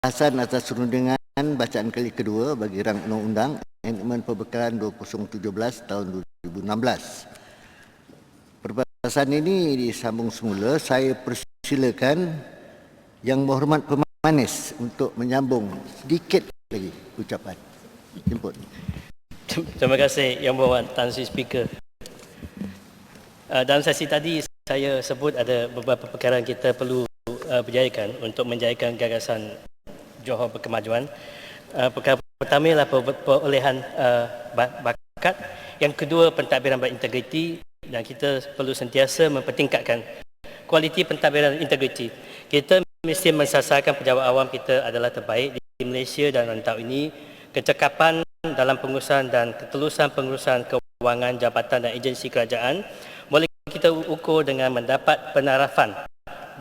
Pembahasan atas rundingan bacaan kali kedua bagi rang undang-undang Amemen Pembekalan 2017 tahun 2016. Perbahasan ini disambung semula. Saya persilakan Yang Berhormat Pemanis untuk menyambung sedikit lagi ucapan. Jemput. Terima kasih Yang Berhormat Tan Sri Speaker. Dalam sesi tadi saya sebut ada beberapa perkara yang kita perlu berjayakan untuk menjayakan gagasan Johor Berkemajuan. Perkara pertama ialah perolehan bakat. Yang kedua, pentadbiran berintegriti, dan kita perlu sentiasa mempertingkatkan kualiti pentadbiran integriti. Kita mesti mensasarkan pejabat awam kita adalah terbaik di Malaysia dan rantau ini. Kecekapan dalam pengurusan dan ketelusan pengurusan kewangan jabatan dan agensi kerajaan boleh kita ukur dengan mendapat penarafan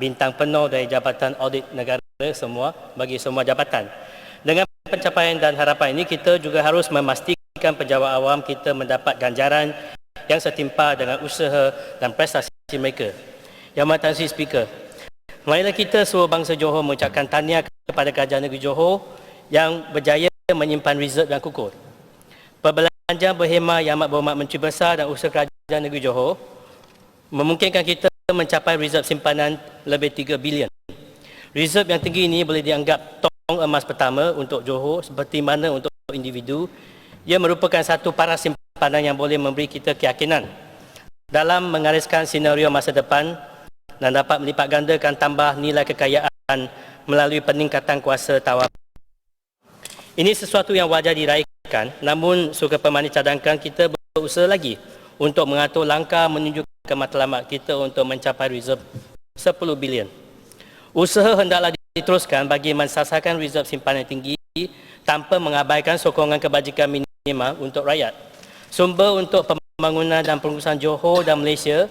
bintang penuh dari Jabatan Audit Negara semua bagi semua jabatan. Dengan pencapaian dan harapan ini, kita juga harus memastikan pejabat awam kita mendapat ganjaran yang setimpal dengan usaha dan prestasi mereka. Yang Amat Tan Sri Speaker, marilah kita seluruh bangsa Johor mengucapkan tahniah kepada Kerajaan Negeri Johor yang berjaya menyimpan reserve yang kukuh. Perbelanjaan berhemah Yang Amat Berhormat Menteri Besar dan Usaha Kerajaan Negeri Johor memungkinkan kita mencapai reserve simpanan lebih 3 bilion. Reserve yang tinggi ini boleh dianggap tong emas pertama untuk Johor seperti mana untuk individu. Ia merupakan satu paras simpanan yang boleh memberi kita keyakinan dalam mengariskan senario masa depan dan dapat melipat gandakan tambah nilai kekayaan melalui peningkatan kuasa tawar. Ini sesuatu yang wajar diraihkan, namun Suka Pemanis cadangkan kita berusaha lagi untuk mengatur langkah menuju ke matlamat kita untuk mencapai reserve 10 bilion. Usaha hendaklah diteruskan bagi mensasarkan reserve simpanan tinggi tanpa mengabaikan sokongan kebajikan minimal untuk rakyat. Sumber untuk pembangunan dan pengurusan Johor dan Malaysia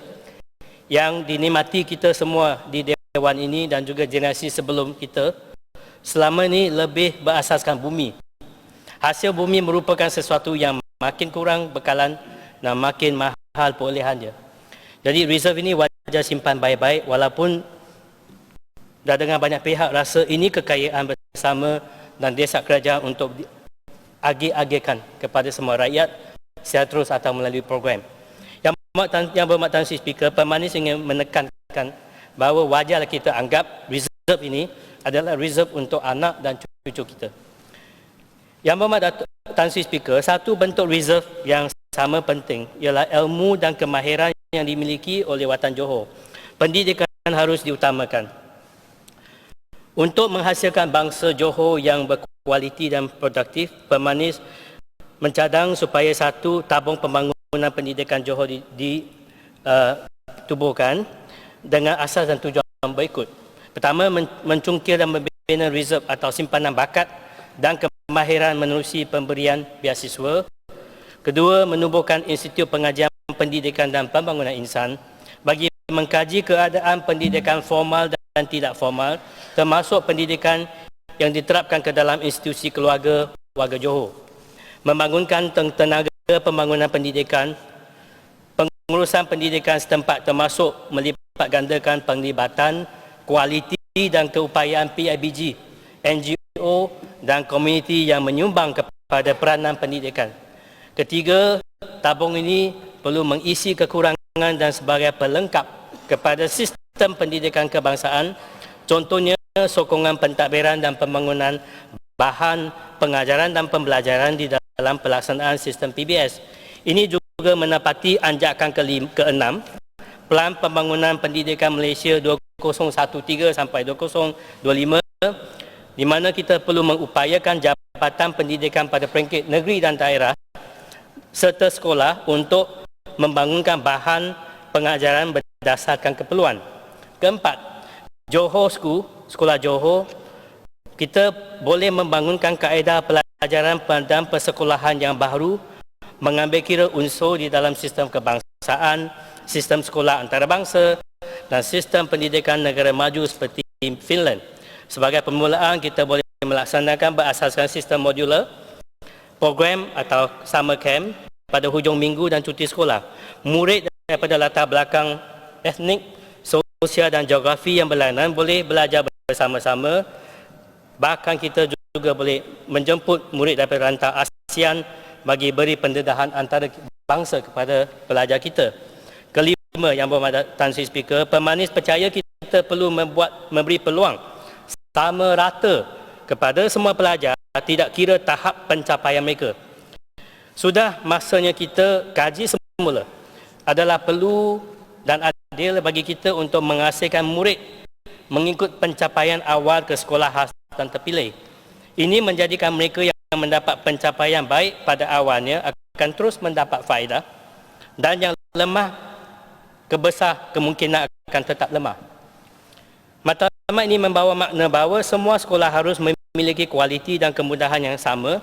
yang dinikmati kita semua di Dewan ini dan juga generasi sebelum kita selama ini lebih berasaskan bumi. Hasil bumi merupakan sesuatu yang makin kurang bekalan dan makin mahal perolehannya. Jadi reserve ini wajar simpan baik-baik walaupun dah dengan banyak pihak rasa ini kekayaan bersama dan desak kerajaan untuk agih-agihkan kepada semua rakyat secara terus atau melalui program. Yang Berhormat Tan Sri Speaker, Pemanis ingin menekankan bahawa wajarlah kita anggap reserve ini adalah reserve untuk anak dan cucu kita. Yang Berhormat Tan Sri Speaker, satu bentuk reserve yang sama penting ialah ilmu dan kemahiran yang dimiliki oleh watan Johor. Pendidikan harus diutamakan. Untuk menghasilkan bangsa Johor yang berkualiti dan produktif, Pemanis mencadang supaya satu tabung pembangunan pendidikan Johor ditubuhkan dengan asas dan tujuan berikut. Pertama, mencungkil dan membina reserve atau simpanan bakat dan kemahiran menerusi pemberian beasiswa. Kedua, menubuhkan Institut Pengajian Pendidikan dan Pembangunan Insan bagi mengkaji keadaan pendidikan formal dan tidak formal, termasuk pendidikan yang diterapkan ke dalam institusi keluarga warga Johor. Membangunkan tenaga pembangunan pendidikan, pengurusan pendidikan setempat termasuk melipat gandakan penglibatan, kualiti dan keupayaan PIBG, NGO dan komuniti yang menyumbang kepada peranan pendidikan. Ketiga, tabung ini perlu mengisi kekurangan dan sebagai pelengkap kepada sistem pendidikan kebangsaan, contohnya sokongan pentadbiran dan pembangunan bahan pengajaran dan pembelajaran di dalam pelaksanaan sistem PBS. Ini juga menepati anjakan ke-6, Pelan Pembangunan Pendidikan Malaysia 2013 sampai 2025, di mana kita perlu mengupayakan jabatan pendidikan pada peringkat negeri dan daerah serta sekolah untuk membangunkan bahan pengajaran berdasarkan keperluan. Keempat, Johor School, Sekolah Johor, kita boleh membangunkan kaedah pelajaran dan persekolahan yang baru, mengambil kira unsur di dalam sistem kebangsaan, sistem sekolah antarabangsa dan sistem pendidikan negara maju seperti Finland. Sebagai permulaan, kita boleh melaksanakan berasaskan sistem modular, program atau summer camp pada hujung minggu dan cuti sekolah. Murid daripada latar belakang etnik, sosial dan geografi yang berlainan boleh belajar bersama-sama Bahkan kita juga boleh menjemput murid daripada rantau ASEAN bagi beri pendedahan antara bangsa kepada pelajar kita. Kelima, Yang Berhormat Tan Sri Speaker, pemanis percaya kita perlu memberi peluang sama rata kepada semua pelajar, tidak kira tahap pencapaian mereka. Sudah masanya kita kaji semula. Adalah perlu dan adil bagi kita untuk menghasilkan murid mengikut pencapaian awal ke sekolah khas dan terpilih. Ini menjadikan mereka yang mendapat pencapaian baik pada awalnya akan terus mendapat faedah, dan yang lemah kebesar kemungkinan akan tetap lemah. Matlamat ini membawa makna bahawa semua sekolah harus memiliki kualiti dan kemudahan yang sama.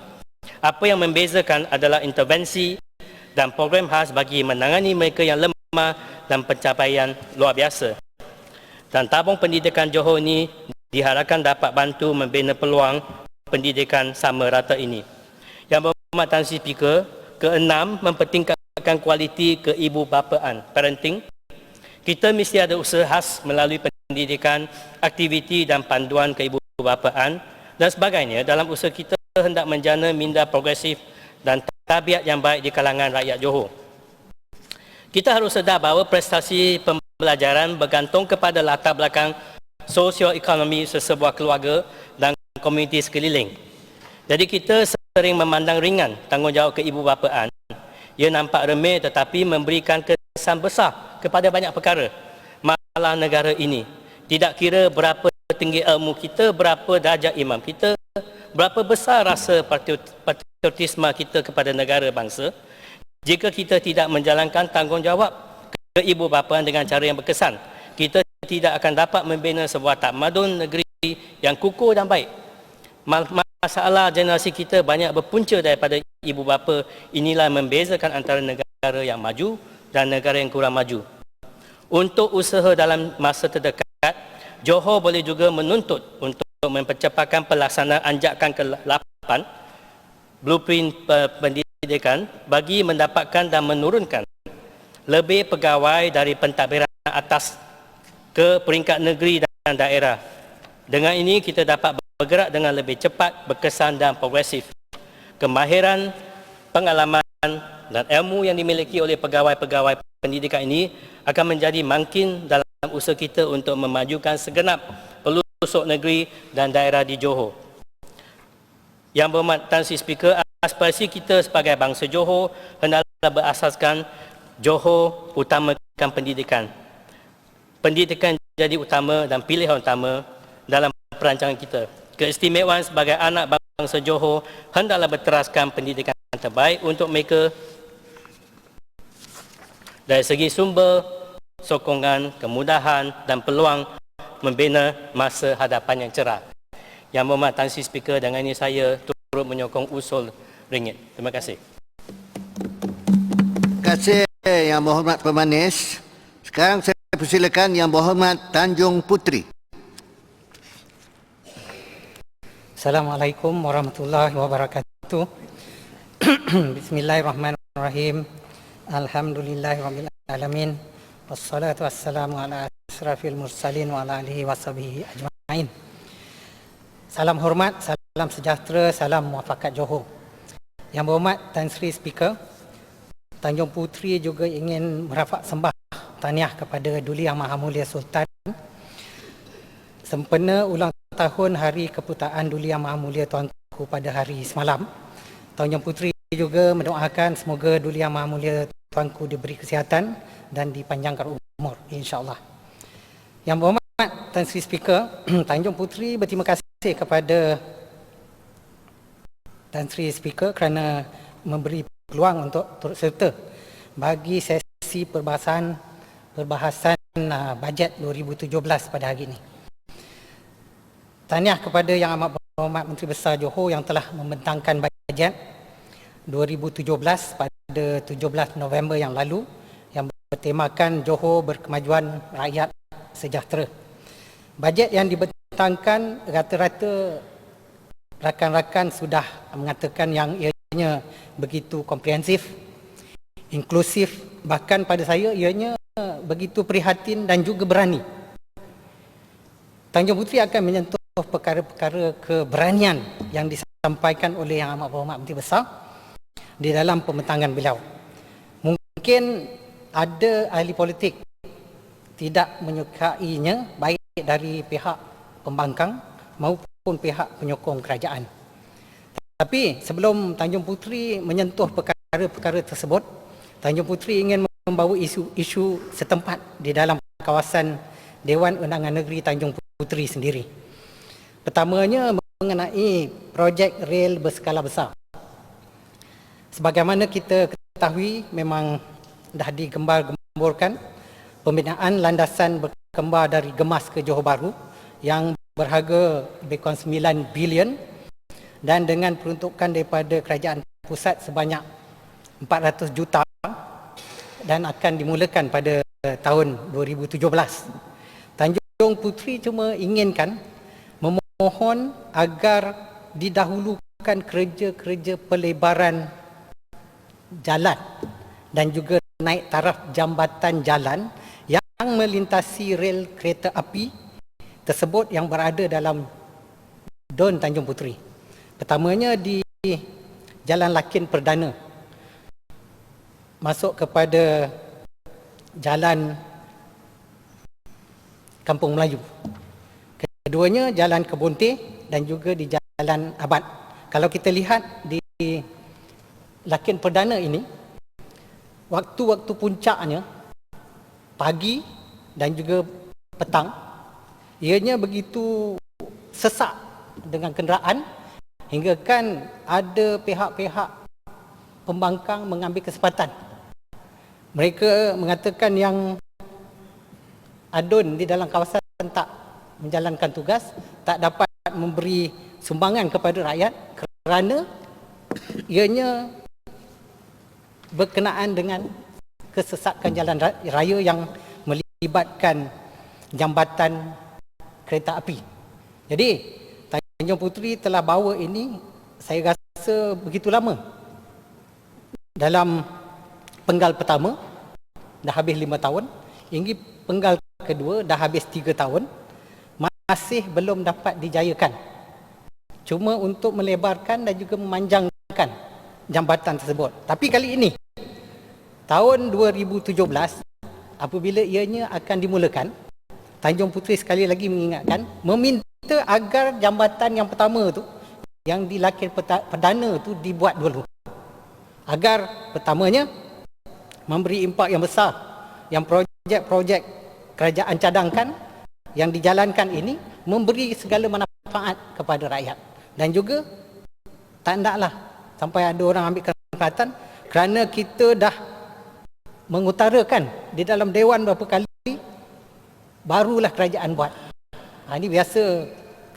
Apa yang membezakan adalah intervensi dan program khas bagi menangani mereka yang lemah dan pencapaian luar biasa. Dan tabung pendidikan Johor ini diharapkan dapat bantu membina peluang pendidikan sama rata ini. Yang Berhormat Tan Sri Speaker, keenam, mempertingkatkan kualiti keibubapaan, parenting. Kita mesti ada usaha khas melalui pendidikan, aktiviti dan panduan keibubapaan dan sebagainya dalam usaha kita hendak menjana minda progresif dan tabiat yang baik di kalangan rakyat Johor. Kita harus sedar bahawa prestasi pembelajaran bergantung kepada latar belakang sosioekonomi sesebuah keluarga dan komuniti sekeliling. Jadi kita sering memandang ringan tanggungjawab keibubapaan. Ia nampak remeh tetapi memberikan kesan besar kepada banyak perkara. Masalah negara ini, tidak kira berapa tinggi ilmu kita, berapa darjat imam kita, berapa besar rasa patriotisme kita kepada negara bangsa, jika kita tidak menjalankan tanggungjawab keibubapaan dengan cara yang berkesan, kita tidak akan dapat membina sebuah tamadun negeri yang kukuh dan baik. Masalah generasi kita banyak berpunca daripada ibu bapa. Inilah membezakan antara negara yang maju dan negara yang kurang maju. Untuk usaha dalam masa terdekat, Johor boleh juga menuntut untuk mempercepatkan pelaksanaan anjakan ke-8 blueprint pendidikan bagi mendapatkan dan menurunkan lebih pegawai dari pentadbiran atas ke peringkat negeri dan daerah. Dengan ini kita dapat bergerak dengan lebih cepat, berkesan dan progresif. Kemahiran, pengalaman dan ilmu yang dimiliki oleh pegawai-pegawai pendidikan ini akan menjadi makin dalam usaha kita untuk memajukan segenap pelosok negeri dan daerah di Johor. Yang Berhormat Tan Sri Speaker, aspirasi kita sebagai bangsa Johor hendaklah berasaskan Johor utamakan pendidikan. Pendidikan jadi utama dan pilihan utama dalam perancangan kita. Keistimewaan sebagai anak bangsa Johor hendaklah berteraskan pendidikan terbaik untuk mereka dari segi sumber, sokongan, kemudahan dan peluang membina masa hadapan yang cerah. Yang Berhormat Tan Sri Speaker, dengan ini saya turut menyokong usul ringgit. Terima kasih. Terima kasih Yang Berhormat Pemanis. Sekarang saya persilakan Yang Berhormat Tanjung Puteri. Assalamualaikum warahmatullahi wabarakatuh. Bismillahirrahmanirrahim. Alhamdulillahirabbil alamin. Wassalatu wassalamu ala asyrafil mursalin wa ala alihi washabihi ajmain. Salam hormat, salam sejahtera, salam muafakat Johor. Yang Berhormat Tan Sri Speaker, Tanjung Puteri juga ingin merafak sembah tahniah kepada Duli Yang Maha Mulia Sultan sempena ulang tahun Hari Keputaan Duli Yang Maha Mulia Tuanku pada hari semalam. Tanjung Puteri juga mendoakan semoga Duli Yang Maha Mulia Tuanku diberi kesihatan dan dipanjangkan umur, insya-Allah. Yang Berhormat Tan Sri Speaker, Tanjung Puteri berterima kasih kepada Tan Sri Speaker kerana memberi peluang untuk turut serta bagi sesi perbahasan bajet 2017 pada hari ini. Tahniah kepada Yang Amat Berhormat Menteri Besar Johor yang telah membentangkan bajet 2017 pada 17 November yang lalu yang bertemakan Johor Berkemajuan Rakyat Sejahtera. Bajet yang dibentangkan rata-rata rakan-rakan sudah mengatakan yang ianya begitu komprehensif, inklusif, bahkan pada saya ianya begitu prihatin dan juga berani. Tanjung Puteri akan menyentuh perkara-perkara keberanian yang disampaikan oleh Yang Amat Berhormat Menteri Besar di dalam pembentangan beliau. Mungkin ada ahli politik tidak menyukainya, baik dari pihak pembangkang maupun pihak penyokong kerajaan. Tapi sebelum Tanjung Puteri menyentuh perkara-perkara tersebut, Tanjung Puteri ingin membawa isu-isu setempat di dalam kawasan Dewan Undangan Negeri Tanjung Puteri sendiri. Pertamanya mengenai projek rel berskala besar. Sebagaimana kita ketahui, memang dah digembar-gemburkan pembinaan landasan berkembar dari Gemas ke Johor Bahru yang berharga lebih kurang 9 bilion dan dengan peruntukan daripada kerajaan pusat sebanyak 400 juta dan akan dimulakan pada tahun 2017. Tanjung Puteri cuma inginkan memohon agar didahulukan kerja-kerja pelebaran jalan dan juga naik taraf jambatan jalan yang melintasi rel kereta api tersebut yang berada dalam Don Tanjung Puteri. Pertamanya di Jalan Lakin Perdana masuk kepada Jalan Kampung Melayu. Keduanya Jalan Kebonte dan juga di Jalan Abad. Kalau kita lihat di Lakin Perdana ini, waktu-waktu puncaknya pagi dan juga petang, ianya begitu sesak dengan kenderaan hingga kan ada pihak-pihak pembangkang mengambil kesempatan. Mereka mengatakan yang adun di dalam kawasan tak menjalankan tugas, tak dapat memberi sumbangan kepada rakyat kerana ianya berkenaan dengan kesesakan jalan raya yang melibatkan jambatan kereta api. Jadi Tanjung Puteri telah bawa ini, saya rasa begitu lama. Dalam penggal pertama dah habis 5 tahun, hingga penggal kedua dah habis 3 tahun, masih belum dapat dijayakan. Cuma untuk melebarkan dan juga memanjangkan jambatan tersebut. Tapi kali ini, tahun 2017, apabila ianya akan dimulakan, Tanjung Puteri sekali lagi mengingatkan, meminta agar jambatan yang pertama tu, yang di Lakin Perdana tu dibuat dulu. Agar pertamanya memberi impak yang besar, yang projek-projek kerajaan cadangkan yang dijalankan ini memberi segala manfaat kepada rakyat. Dan juga tak hendaklah sampai ada orang ambil kesempatan kerana kita dah mengutarakan di dalam Dewan berapa kali, barulah kerajaan buat. Ini biasa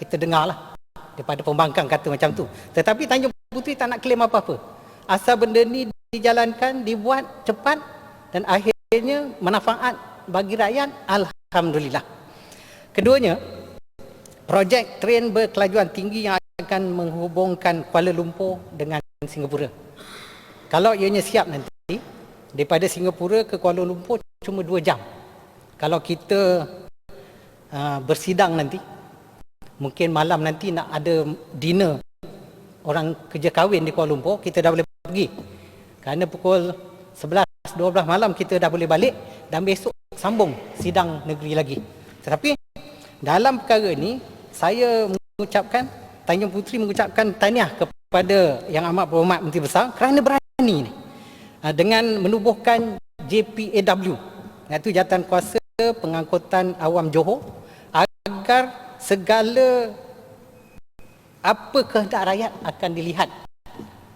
kita dengarlah daripada pembangkang kata macam tu. Tetapi Tanjung Puteri tak nak klaim apa-apa. Asal benda ni dijalankan, dibuat cepat dan akhirnya manfaat bagi rakyat, alhamdulillah. Keduanya, projek tren berkelajuan tinggi yang akan menghubungkan Kuala Lumpur dengan Singapura. Kalau ianya siap nanti, daripada Singapura ke Kuala Lumpur cuma 2 jam. Kalau kita bersidang nanti, mungkin malam nanti nak ada dinner orang kerja kahwin di Kuala Lumpur, kita dah boleh pergi. Kerana pukul 11-12 malam kita dah boleh balik dan besok sambung sidang negeri lagi. Tetapi dalam perkara ini, saya mengucapkan, Tanjung Puteri mengucapkan tahniah kepada Yang Amat Berhormat Menteri Besar kerana berani ni dengan menubuhkan JPAW, iaitu Jawatankuasa Pengangkutan Awam Johor, agar segala apa kehendak rakyat akan dilihat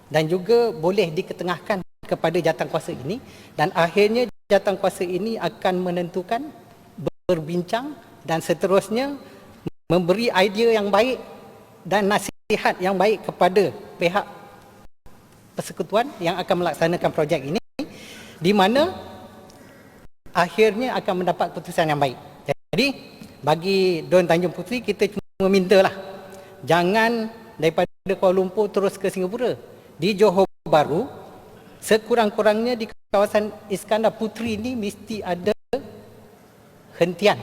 dan juga boleh diketengahkan kepada jawatankuasa ini, dan akhirnya jawatankuasa ini akan menentukan, berbincang dan seterusnya memberi idea yang baik dan nasihat yang baik kepada pihak persekutuan yang akan melaksanakan projek ini, di mana akhirnya akan mendapat keputusan yang baik. Jadi bagi Don Tanjung Puteri, kita cuma mintalah jangan daripada Kuala Lumpur terus ke Singapura. Di Johor Bahru, sekurang-kurangnya di kawasan Iskandar Puteri ini mesti ada hentian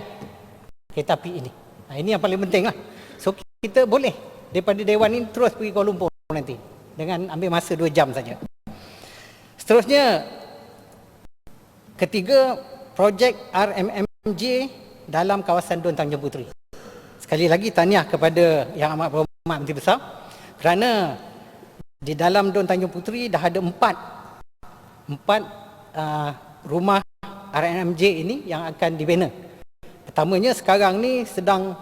kereta api ini. Ini yang paling penting lah. So kita boleh daripada Dewan ini terus pergi Kuala Lumpur nanti dengan ambil masa 2 jam saja. Seterusnya, ketiga, projek RMMJ dalam kawasan Dun Tanjung Puteri. Sekali lagi tahniah kepada Yang Amat Berhormat Menteri Besar kerana di dalam Dun Tanjung Puteri dah ada empat rumah RMMJ ini yang akan dibina. Pertamanya sekarang ni sedang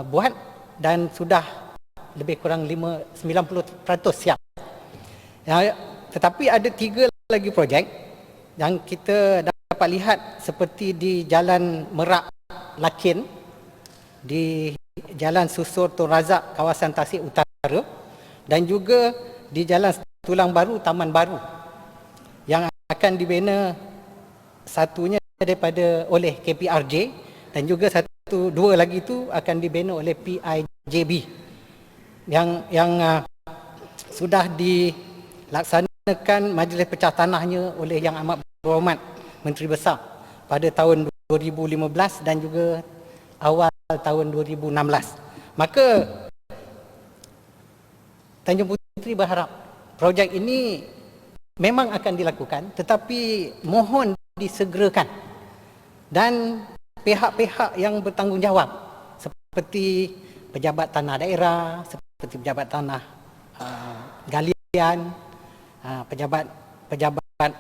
buat dan sudah lebih kurang 90% siap. Tetapi ada 3 lagi projek yang kita dapat lihat seperti di Jalan Merak Lakin, di Jalan Susur Tun Razak kawasan Tasik Utara dan juga di Jalan Tulang Baru Taman Baru yang akan dibina, satunya daripada oleh KPRJ dan juga dua lagi itu akan dibina oleh PIJB yang sudah dilaksanakan majlis pecah tanahnya oleh Yang Amat Berhormat Menteri Besar pada tahun 2015 dan juga awal tahun 2016. Maka Tanjung Puteri berharap projek ini memang akan dilakukan, tetapi mohon disegerakan dan pihak-pihak yang bertanggungjawab seperti pejabat tanah daerah, seperti pejabat tanah galian, pejabat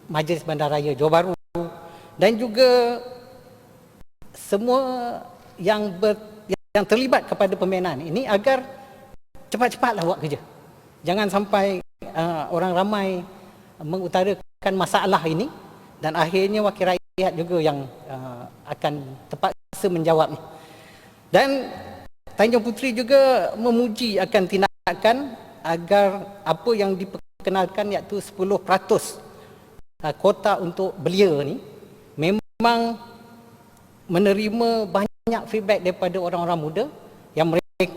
Majlis Bandaraya Johor Bahru dan juga semua yang terlibat kepada pembinaan ini agar cepat-cepatlah buat kerja. Jangan sampai orang ramai mengutarakan masalah ini dan akhirnya wakil rakyat juga yang akan terpaksa menjawabnya. Dan Tanjung Puteri juga memuji akan tindakan agar apa yang diperkenalkan iaitu 10% kota untuk belia ni memang menerima banyak feedback daripada orang-orang muda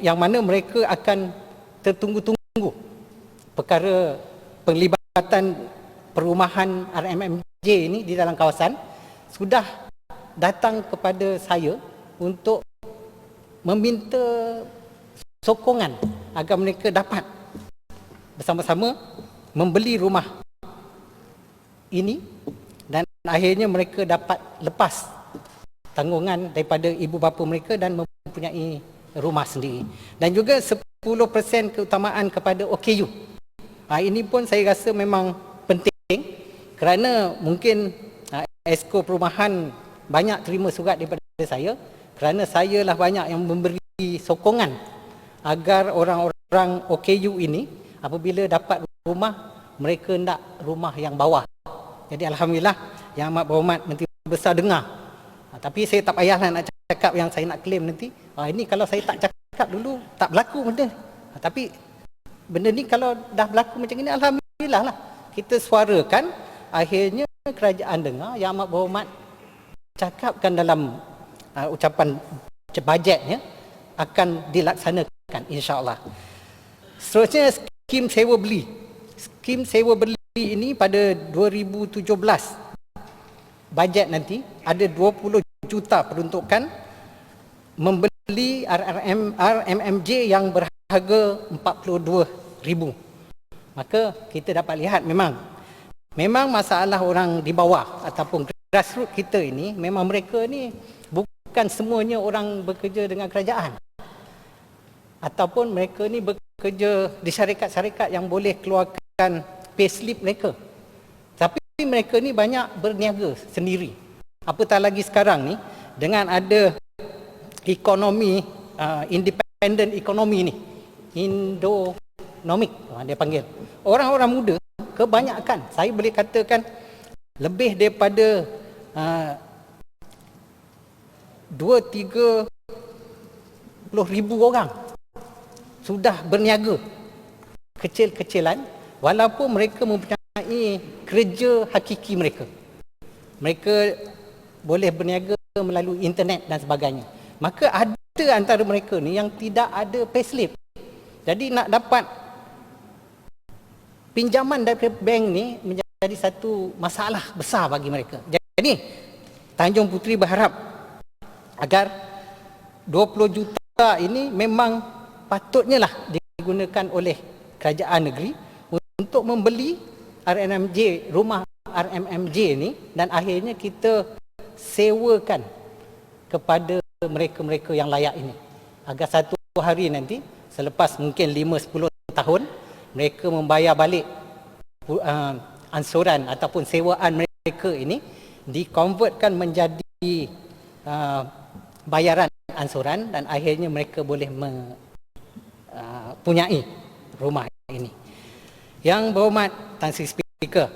yang mana mereka akan tertunggu-tunggu perkara penglibatan perumahan RMMJ ini di dalam kawasan, sudah datang kepada saya untuk meminta sokongan agar mereka dapat bersama-sama membeli rumah ini dan akhirnya mereka dapat lepas tanggungan daripada ibu bapa mereka dan mempunyai rumah sendiri. Dan juga 10% keutamaan kepada OKU. Ini pun saya rasa memang penting kerana mungkin Esko Perumahan banyak terima surat daripada saya kerana saya lah banyak yang memberi sokongan agar orang-orang OKU ini apabila dapat rumah, mereka nak rumah yang bawah. Jadi Alhamdulillah Yang Amat Berhormat Menteri Besar dengar. Tapi saya tak payahlah nak cakap yang saya nak claim nanti. Ini kalau saya tak cakap dulu, tak berlaku benda. Tapi benda ni kalau dah berlaku macam ini, Alhamdulillah lah. Kita suarakan, akhirnya kerajaan dengar, Yang Amat Berhormat cakapkan dalam ucapan bajetnya akan dilaksanakan insya-Allah. Seterusnya skim sewa beli. Skim sewa beli ini pada 2017 bajet nanti ada 20 juta peruntukan membeli RMMJ yang berharga 42,000. Maka kita dapat lihat memang masalah orang di bawah ataupun grassroots kita ini, memang mereka ni bukan semuanya orang bekerja dengan kerajaan ataupun mereka ni bekerja di syarikat-syarikat yang boleh keluarkan payslip mereka, tapi mereka ni banyak berniaga sendiri. Apatah lagi sekarang ni dengan ada ekonomi independent ekonomi ni, Indonomic dia panggil, orang-orang muda kebanyakan, saya boleh katakan lebih daripada 2-3 ribu orang sudah berniaga kecil-kecilan, walaupun mereka mempunyai kerja hakiki mereka. Mereka boleh berniaga melalui internet dan sebagainya. Maka ada antara mereka ni yang tidak ada payslip. Jadi nak dapat pinjaman dari bank ni menjadi satu masalah besar bagi mereka. Jadi Tanjung Puteri berharap agar 20 juta ini memang patutnya lah digunakan oleh kerajaan negeri untuk membeli RMMJ, rumah RMMJ ni, dan akhirnya kita sewakan kepada mereka-mereka yang layak ini. Agar satu hari nanti, selepas mungkin 5-10 tahun, mereka membayar balik ansuran ataupun sewaan mereka ini, dikonvertkan menjadi bayaran ansuran, dan akhirnya mereka boleh mempunyai rumah ini. Yang berhormat Tan Sri Speaker,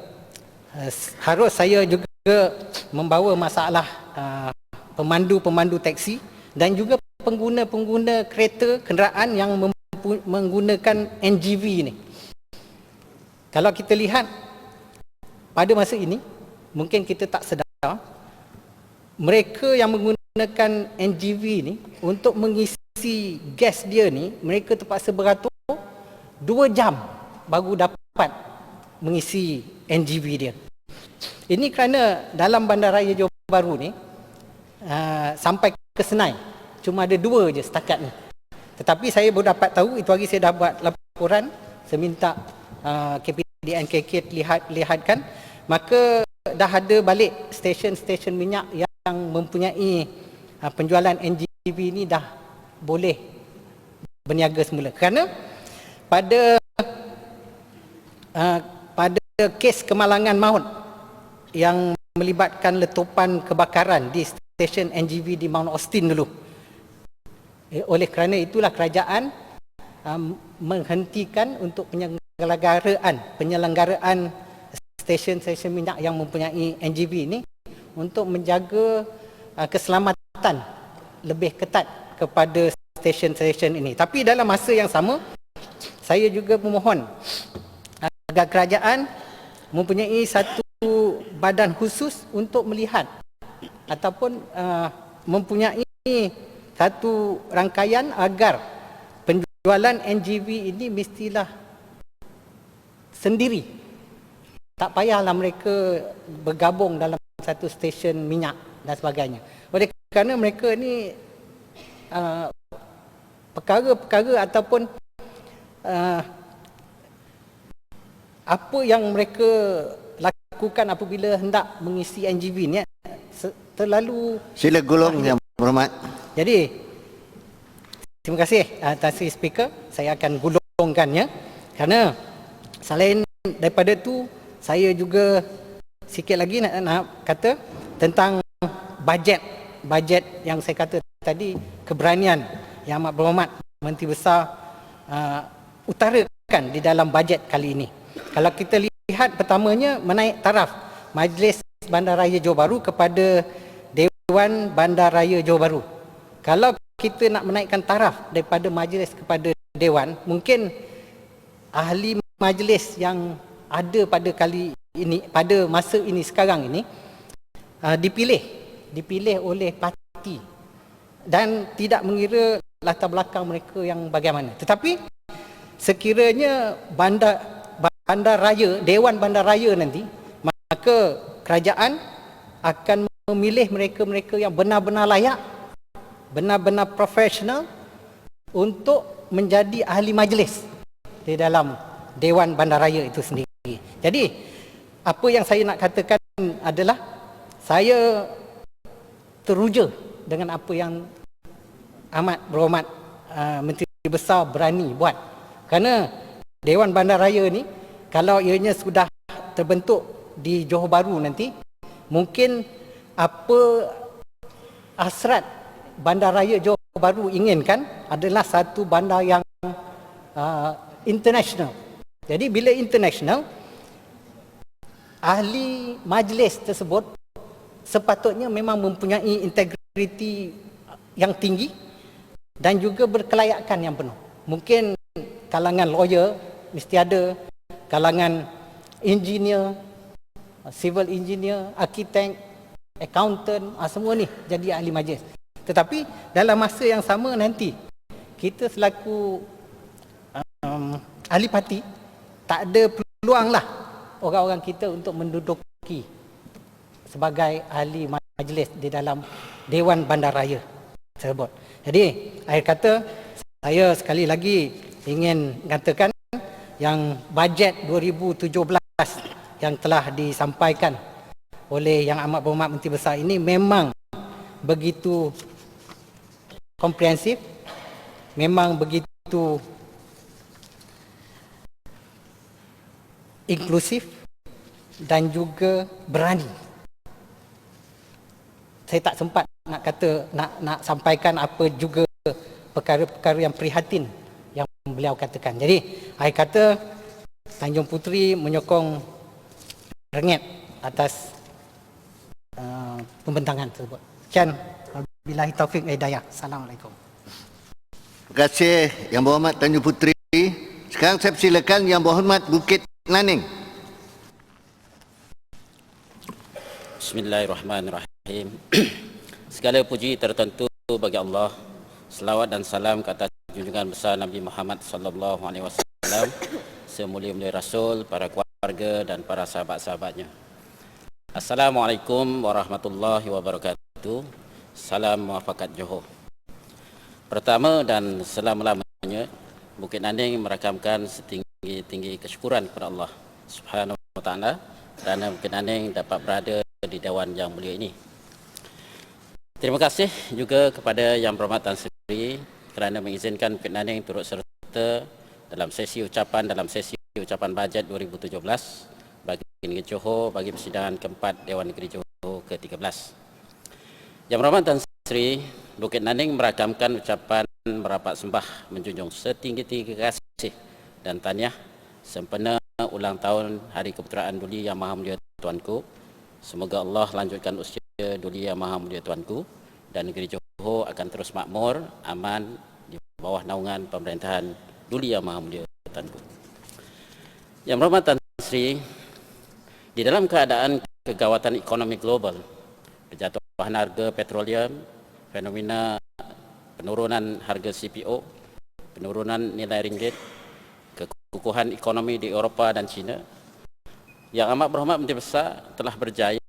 harus saya juga membawa masalah pemandu-pemandu teksi dan juga pengguna-pengguna kereta kenderaan yang menggunakan NGV ini. Kalau kita lihat pada masa ini, mungkin kita tak sedar, mereka yang menggunakan NGV ni untuk mengisi gas dia ni, mereka terpaksa beratur 2 jam baru dapat mengisi NGV dia. Ini kerana dalam Bandaraya Johor Bahru ni sampai ke Senai cuma ada 2 je setakat ni. Tetapi saya baru dapat tahu, itu hari saya dah buat laporan, saya minta KPDN KK lihatkan, maka dah ada balik stesen-stesen minyak yang mempunyai penjualan NGV ni dah boleh berniaga semula. Kerana pada kes kemalangan maut yang melibatkan letupan kebakaran di stesen NGV di Mount Austin dulu, oleh kerana itulah kerajaan menghentikan untuk penyelenggaraan stesen-stesen minyak yang mempunyai NGV ini untuk menjaga keselamatan lebih ketat kepada stesen-stesen ini. Tapi dalam masa yang sama, saya juga memohon agar kerajaan mempunyai satu badan khusus untuk melihat ataupun mempunyai satu rangkaian agar penjualan NGV ini mestilah sendiri. Tak payahlah mereka bergabung dalam satu stesen minyak dan sebagainya. Oleh kerana mereka ni perkara-perkara ataupun apa yang mereka lakukan apabila hendak mengisi NGV ni terlalu... Sila golong Yang Berhormat. Jadi, terima kasih Tan Sri Speaker. Saya akan gulungkannya kerana selain daripada tu, saya juga sikit lagi nak kata tentang bajet yang saya kata tadi, keberanian Yang Amat Berhormat Menteri Besar utarakan di dalam bajet kali ini. Kalau kita lihat, pertamanya menaik taraf Majlis Bandaraya Johor Bahru kepada Dewan Bandaraya Johor Bahru. Kalau kita nak menaikkan taraf daripada majlis kepada dewan, mungkin ahli majlis yang ada pada kali ini, pada masa ini sekarang ini, dipilih oleh parti dan tidak mengira latar belakang mereka yang bagaimana. Tetapi sekiranya bandaraya, Dewan Bandaraya nanti, maka kerajaan akan memilih mereka-mereka yang benar-benar layak, benar-benar profesional untuk menjadi ahli majlis di dalam Dewan Bandaraya itu sendiri. Jadi, apa yang saya nak katakan adalah saya teruja dengan apa yang Amat Berhormat Menteri Besar berani buat. Kerana Dewan Bandaraya ni, kalau ianya sudah terbentuk di Johor Bahru nanti, mungkin apa hasrat Bandaraya Johor Bahru inginkan adalah satu bandar yang international. Jadi bila international, ahli majlis tersebut sepatutnya memang mempunyai integriti yang tinggi dan juga berkelayakan yang penuh. Mungkin kalangan lawyer mesti ada, kalangan engineer, civil engineer, arkitek, accountant, semua ni jadi ahli majlis. Tetapi dalam masa yang sama nanti, kita selaku ahli parti tak ada peluang lah orang-orang kita untuk menduduki sebagai ahli majlis di dalam Dewan Bandaraya tersebut. Jadi, akhir kata, saya sekali lagi ingin katakan yang bajet 2017 yang telah disampaikan oleh Yang Amat Berhormat Menteri Besar ini memang begitu komprehensif, memang begitu inklusif dan juga berani. Saya tak sempat nak sampaikan apa juga perkara-perkara yang prihatin yang beliau katakan. Jadi, saya kata Tanjung Puteri menyokong rengit atas pembentangan tersebut. Sekian, wabillahi taufiq wal hidayah. Assalamualaikum. Terima kasih Yang Berhormat Tanjung Puteri. Sekarang saya persilakan Yang Berhormat Bukit Naning. Bismillahirrahmanirrahim. Segala puji tertentu bagi Allah. Selawat dan salam ke atas junjungan besar Nabi Muhammad sallallahu alaihi wasallam, semulia-mulia Rasul, para keluarga dan para sahabat-sahabatnya. Assalamualaikum warahmatullahi wabarakatuh. Salam muafakat Johor. Pertama dan selama-lamanya, Bukit Naning merakamkan setinggi-tinggi kesyukuran kepada Allah Subhanahu wa taala kerana Bukit Naning dapat berada di Dewan yang mulia ini. Terima kasih juga kepada Yang Berhormat Tan Sri kerana mengizinkan Bukit Naning turut serta dalam sesi ucapan bajet 2017 bagi Negeri Johor bagi persidangan keempat Dewan Negeri Johor ke-13. Yang Berhormat Tan Sri, Bukit Naning merakamkan ucapan merapat sembah menjunjung setinggi-tinggi kasih dan tahniah sempena ulang tahun Hari Keputeraan Duli Yang Maha Mulia Tuanku. Semoga Allah lanjutkan usia Duli Yang Maha Mulia Tuanku dan negeri Johor akan terus makmur, aman di bawah naungan pemerintahan Duli Yang Maha Mulia Tuanku. Yang Berhormat Tan Sri, di dalam keadaan kegawatan ekonomi global, kejatuhan harga petroleum, fenomena penurunan harga CPO, penurunan nilai ringgit, kekukuhan ekonomi di Eropah dan China, Yang Amat Berhormat Menteri Besar telah berjaya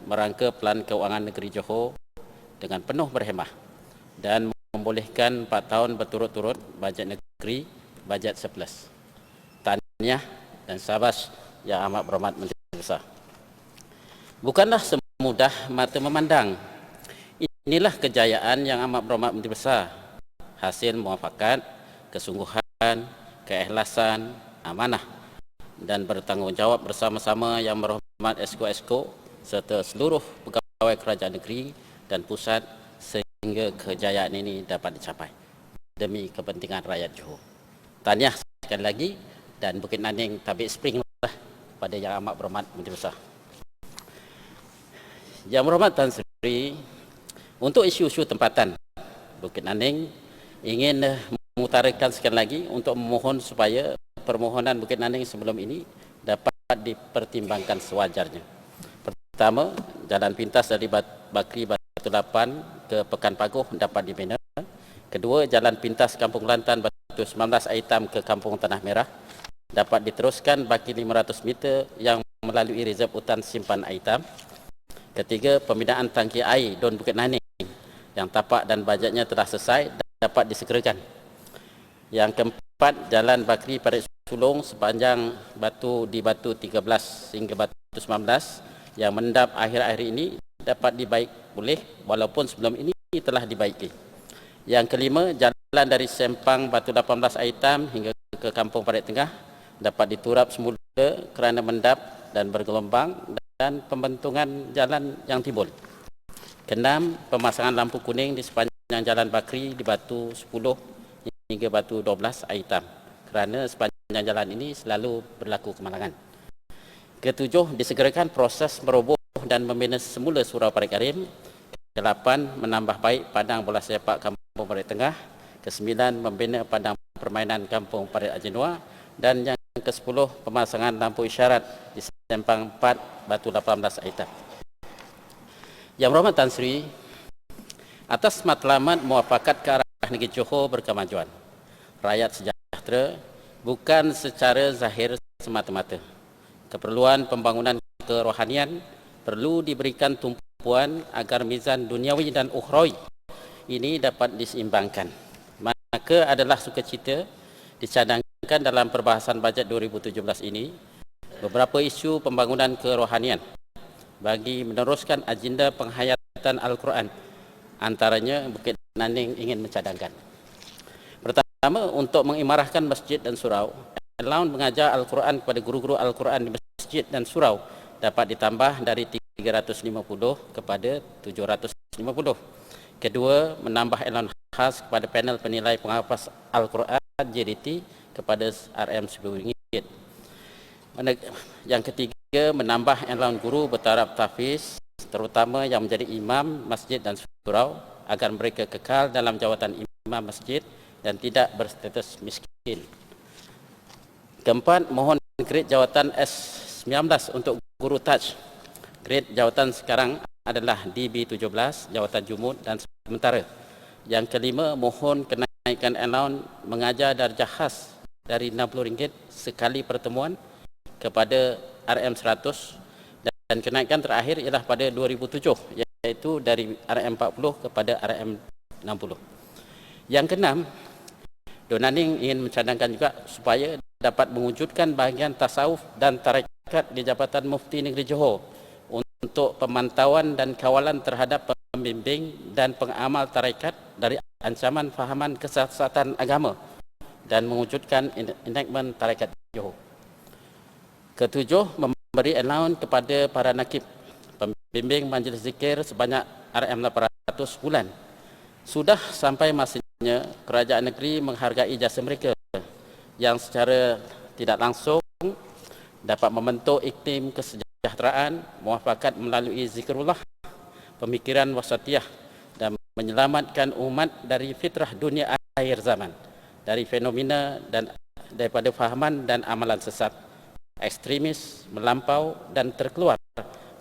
merangka pelan keuangan negeri Johor dengan penuh berhemah dan membolehkan 4 tahun berturut-turut bajet negeri, bajet surplus. Tahniah dan syabas Yang Amat Berhormat Menteri Besar. Bukanlah semudah mata memandang. Inilah kejayaan Yang Amat Berhormat Menteri Besar, hasil muafakat, kesungguhan, keikhlasan, amanah dan bertanggungjawab bersama-sama Yang Berhormat Esko-Esko serta seluruh pegawai kerajaan negeri dan pusat sehingga kejayaan ini dapat dicapai demi kepentingan rakyat Johor. Tahniah sekali lagi dan Bukit Naning tabik spring lah pada Yang Amat Berhormat Menteri Besar. Yang Berhormat Tan Sri, untuk isu-isu tempatan, Bukit Naning ingin mengutarakan sekali lagi untuk memohon supaya permohonan Bukit Naning sebelum ini dapat dipertimbangkan sewajarnya. Pertama, jalan pintas dari Bakri Batu Lapan ke Pekan Paguh dapat dibina. Kedua, jalan pintas Kampung Kelantan Batu 19 Aitam ke Kampung Tanah Merah dapat diteruskan bagi 500 meter yang melalui rezerv hutan simpan Aitam. Ketiga, pembinaan tangki air Don Bukit Naning yang tapak dan bajetnya telah selesai dapat disegerakan. Yang keempat, jalan Bakri Parit Sulong sepanjang Batu 13 hingga Batu 19 yang mendap akhir-akhir ini dapat dibaik boleh walaupun sebelum ini telah dibaiki. Yang kelima, jalan dari Sempang Batu 18 Aitam hingga ke Kampung Parit Tengah dapat diturap semula kerana mendap dan bergelombang dan pembentungan jalan yang timbul. Keenam, pemasangan lampu kuning di sepanjang jalan Bakri di Batu 10 hingga Batu 12 Aitam kerana sepanjang jalan ini selalu berlaku kemalangan. Ketujuh, disegerakan proses meroboh dan membina semula Surau Parit Karim. Kedelapan, menambah baik padang bola sepak Kampung Parit Tengah. Kesembilan, membina padang permainan Kampung Parit Ajenua. Dan yang ke-10, pemasangan lampu isyarat di Sempang 4 Batu 18 Aitam. Yang Berhormat Tan Sri, atas matlamat muafakat ke arah negeri Johor berkemajuan, rakyat sejahtera bukan secara zahir semata-mata. Keperluan pembangunan kerohanian perlu diberikan tumpuan agar mizan duniawi dan ukhrawi ini dapat diseimbangkan. Maka adalah sukacita dicadangkan dalam perbahasan bajet 2017 ini beberapa isu pembangunan kerohanian bagi meneruskan agenda penghayatan Al-Quran. Antaranya Bukit Naning ingin mencadangkan. Pertama, untuk mengimarahkan masjid dan surau, allowance mengajar Al-Quran kepada guru-guru Al-Quran di masjid dan surau dapat ditambah dari 350 kepada 750. Kedua, menambah allowance khas kepada panel penilai penghafaz Al-Quran JDT kepada RM RM10. Yang ketiga, menambah allowance guru bertaraf tahfiz, terutama yang menjadi imam masjid dan surau, agar mereka kekal dalam jawatan imam masjid dan tidak berstatus miskin. Keempat, mohon grade jawatan S19 untuk guru taj. Grade jawatan sekarang adalah DB17, jawatan jumud dan sementara. Yang kelima, mohon kenaikan allowance mengajar darjah khas dari RM60 sekali pertemuan kepada RM100, dan kenaikan terakhir ialah pada 2007, iaitu dari RM40 kepada RM60. Yang keenam, Donaning ingin mencadangkan juga supaya dapat mewujudkan bahagian tasawuf dan tarekat di Jabatan Mufti Negeri Johor untuk pemantauan dan kawalan terhadap pembimbing dan pengamal tarekat dari ancaman fahaman kesesatan agama dan mewujudkan enakmen tarekat Johor. Ketujuh, memberi allowance kepada para nakib pembimbing majlis zikir sebanyak RM800 bulan. Sudah sampai masanya kerajaan negeri menghargai jasa mereka yang secara tidak langsung dapat membentuk iklim kesejahteraan, muafakat melalui zikrullah, pemikiran wasatiyah, dan menyelamatkan umat dari fitrah dunia akhir zaman, dari fenomena dan daripada fahaman dan amalan sesat, ekstremis, melampau dan terkeluar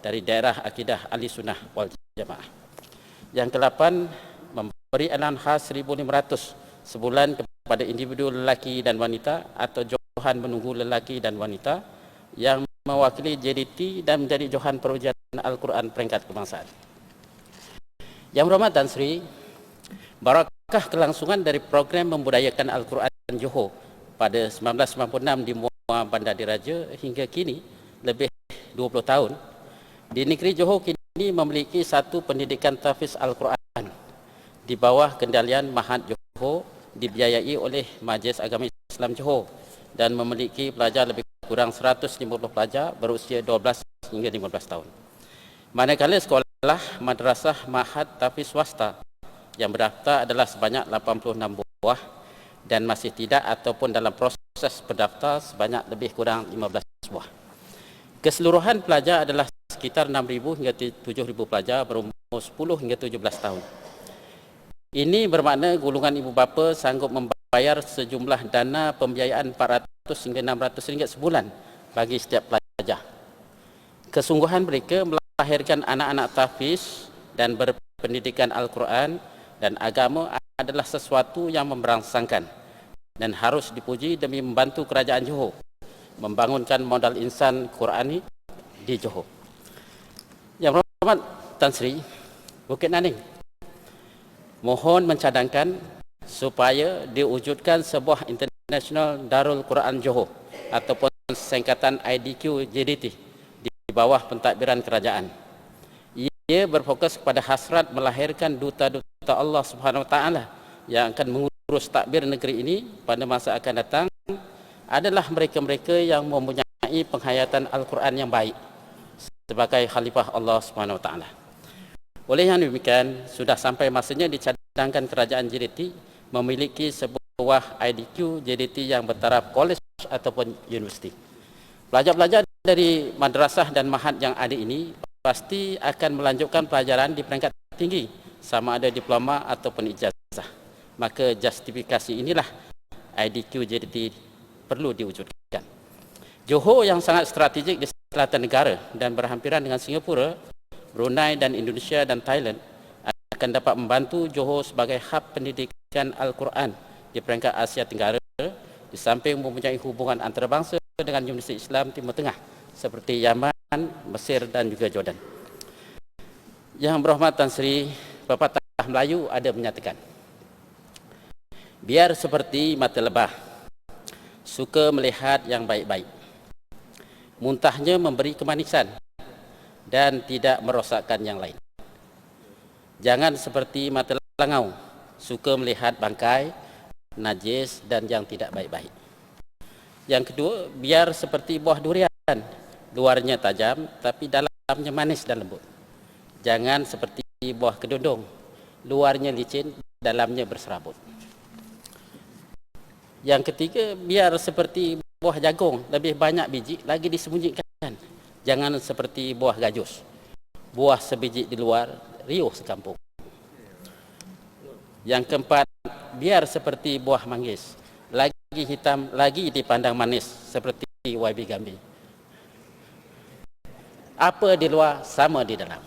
dari daerah akidah ahli sunnah wal jamaah. Yang ke-8, memberi allowance khas 1,500 sebulan kepada individu lelaki dan wanita atau johan menunggu lelaki dan wanita yang mewakili JDT dan menjadi johan perujian Al-Quran peringkat kebangsaan. Yang berhormat Tan Sri, barakah kelangsungan dari program membudayakan Al-Quran Johor pada 1996 di Muar Bandar Diraja hingga kini lebih 20 tahun. Di negeri Johor kini memiliki satu pendidikan tahfiz Al-Quran di bawah kendalian Mahat Johor, dibiayai oleh Majlis Agama Islam Johor dan memiliki pelajar lebih kurang 150 pelajar berusia 12 hingga 15 tahun. Manakala sekolah madrasah Mahat tahfiz swasta yang berdaftar adalah sebanyak 86 buah dan masih tidak ataupun dalam proses berdaftar sebanyak lebih kurang 15 buah. Keseluruhan pelajar adalah sekitar 6,000 hingga 7,000 pelajar berumur 10 hingga 17 tahun. Ini bermakna gulungan ibu bapa sanggup membayar sejumlah dana pembiayaan 400 hingga 600 ringgit sebulan bagi setiap pelajar. Kesungguhan mereka melahirkan anak-anak tahfiz dan berpendidikan Al-Quran dan agama adalah sesuatu yang memberangsangkan dan harus dipuji demi membantu kerajaan Johor membangunkan modal insan Qurani di Johor. Yang berhormat Tan Sri, Bukit Naning mohon mencadangkan supaya diwujudkan sebuah International Darul Quran Johor ataupun singkatan IDQ JDT di bawah pentadbiran kerajaan. Ia berfokus kepada hasrat melahirkan duta-duta Allah Subhanahu Wa Taala yang akan mengurus takbir negeri ini pada masa akan datang adalah mereka-mereka yang mempunyai penghayatan Al-Quran yang baik sebagai khalifah Allah Subhanahu Wa Taala. Oleh yang demikian, sudah sampai masanya dicadangkan kerajaan JDT memiliki sebuah IDQ JDT yang bertaraf kolej ataupun universiti. Pelajar-pelajar dari madrasah dan mahat yang ada ini pasti akan melanjutkan pelajaran di peringkat tinggi, sama ada diploma ataupun ijazah. Maka justifikasi inilah IDQ JDT perlu diwujudkan. Johor yang sangat strategik di selatan negara dan berhampiran dengan Singapura, Brunei dan Indonesia dan Thailand akan dapat membantu Johor sebagai hub pendidikan Al-Quran di peringkat Asia Tenggara, di samping mempunyai hubungan antarabangsa dengan Universiti Islam Timur Tengah seperti Yaman, Mesir dan juga Jordan. Yang berhormat Tan Sri, Bapak telah Melayu ada menyatakan, biar seperti mata lebah, suka melihat yang baik-baik, muntahnya memberi kemanisan dan tidak merosakkan yang lain. Jangan seperti mata langau, suka melihat bangkai, najis dan yang tidak baik-baik. Yang kedua, biar seperti buah durian, luarnya tajam tapi dalamnya manis dan lembut. Jangan seperti buah kedondong, luarnya licin, dalamnya berserabut. Yang ketiga, biar seperti buah jagung, lebih banyak biji lagi disembunyikan. Jangan seperti buah gajus, buah sebiji di luar, riuh sekampung. Yang keempat, biar seperti buah manggis, lagi hitam, lagi dipandang manis, seperti YB Gambi. Apa di luar, sama di dalam.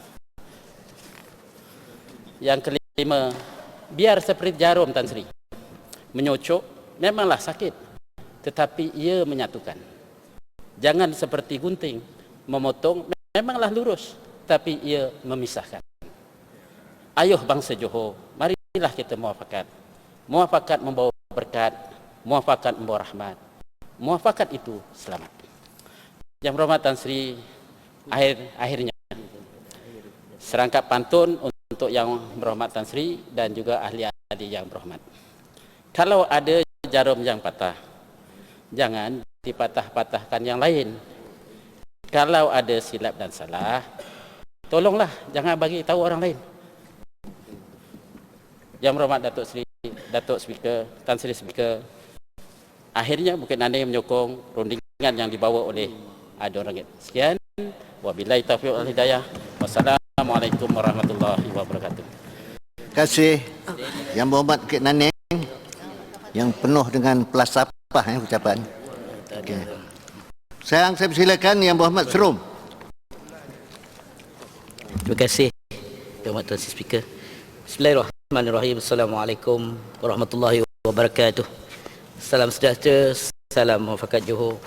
Yang kelima, biar seperti jarum Tan Sri, menyocok, memanglah sakit, tetapi ia menyatukan. Jangan seperti gunting, memotong, memanglah lurus, tapi ia memisahkan. Ayuh bangsa Johor, marilah kita muafakat. Muafakat membawa berkat, muafakat membawa rahmat. Muafakat itu selamat. Yang berhormat Tan Sri, akhirnya serangkap pantun untuk yang berhormat Tan Sri dan juga ahli-ahli yang berhormat. Kalau ada jarum yang patah, jangan dipatah-patahkan yang lain. Kalau ada silap dan salah, tolonglah jangan bagi tahu orang lain. Yang berhormat Datuk Speaker, Tan Sri Speaker, akhirnya Bukit Naneh menyokong rundingan yang dibawa oleh Adon Rangit. Sekian, wabillahi taufiq wal hidayah. Wassalamualaikum warahmatullahi wabarakatuh. Terima kasih Yang Berhormat Bukit Naneh yang penuh dengan pelasapah ucapan. Okay. Sekarang saya persilakan Yang Berhormat Serum. Terima kasih Yang Tuan Speaker. Bismillahirrahmanirrahim. Assalamualaikum warahmatullahi wabarakatuh. Salam sejahtera, salam muafakat Johor.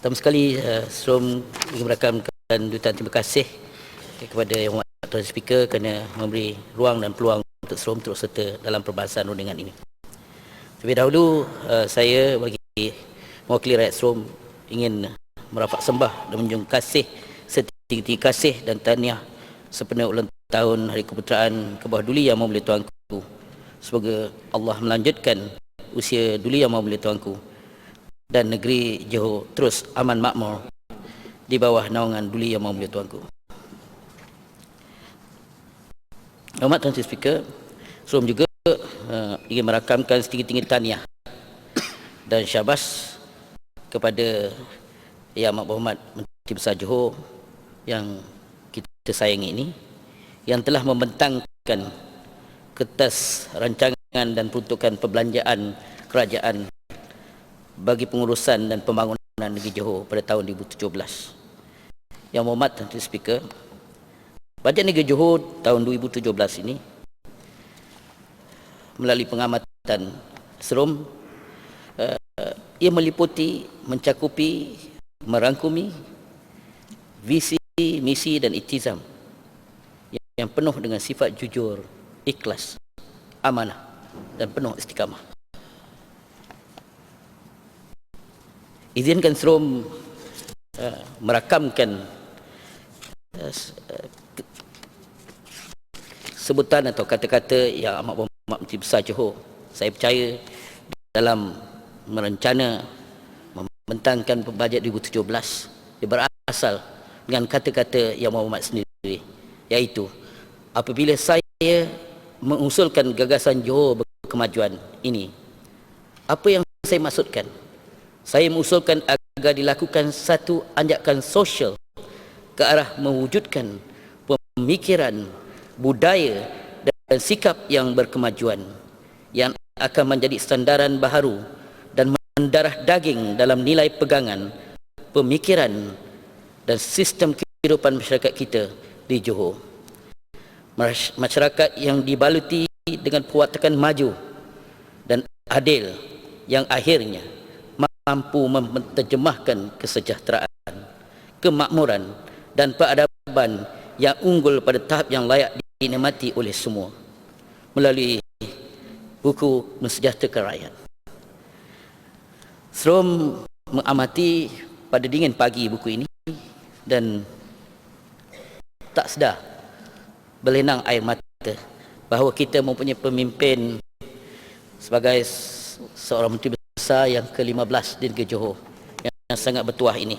Pertama sekali, Serum ingin merakamkan duitan terima kasih kepada Yang Berhormat Tuan Speaker kerana memberi ruang dan peluang untuk Serum turut serta dalam perbahasan rundingan ini. Terlebih dahulu, saya bagi mewakili rakyat Serum ingin merafak sembah dan menjunjung kasih setinggi-tinggi kasih dan tahniah sepenuh ulang tahun Hari Keputeraan ke bawah Duli Yang Maha Mulia Tuanku. Semoga Allah melanjutkan usia Duli Yang Maha Mulia Tuanku dan negeri Johor terus aman makmur di bawah naungan Duli Yang Maha Mulia Tuanku. Hormat Tuan Speaker, Serum juga ingin merakamkan setinggi-tinggi tahniah dan syabas kepada Yang Amat Berhormat Menteri Besar Johor yang kita sayangi ini, yang telah membentangkan kertas rancangan dan peruntukan perbelanjaan kerajaan bagi pengurusan dan pembangunan negeri Johor pada tahun 2017. Yang berhormat Tuan Speaker, bajet negeri Johor tahun 2017 ini melalui pengamatan Serum, ia meliputi, mencakupi, merangkumi visi, misi dan iktizam yang penuh dengan sifat jujur, ikhlas, amanah dan penuh istiqamah. Izinkan Serum merakamkan sebutan atau kata-kata Yang Amat Berhormat Menteri Besar Johor. Saya percaya dalam merencana membentangkan bajet 2017, dia berasal dengan kata-kata Yang Berhormat sendiri, iaitu apabila saya mengusulkan gagasan Johor Berkemajuan ini, apa yang saya maksudkan? Saya mengusulkan agar dilakukan satu anjakan sosial ke arah mewujudkan pemikiran, budaya dan sikap yang berkemajuan yang akan menjadi sandaran baharu dan mendarah daging dalam nilai pegangan, pemikiran dan sistem kehidupan masyarakat kita di Johor. Masyarakat yang dibaluti dengan perwatakan maju dan adil yang akhirnya mampu menerjemahkan kesejahteraan, kemakmuran dan peradaban yang unggul pada tahap yang layak dinikmati oleh semua melalui buku Mensejahterakan Rakyat. Serum mengamati pada dingin pagi buku ini dan tak sedar berlinang air mata bahawa kita mempunyai pemimpin sebagai seorang menteri besar yang ke-15 di negeri Johor yang sangat bertuah ini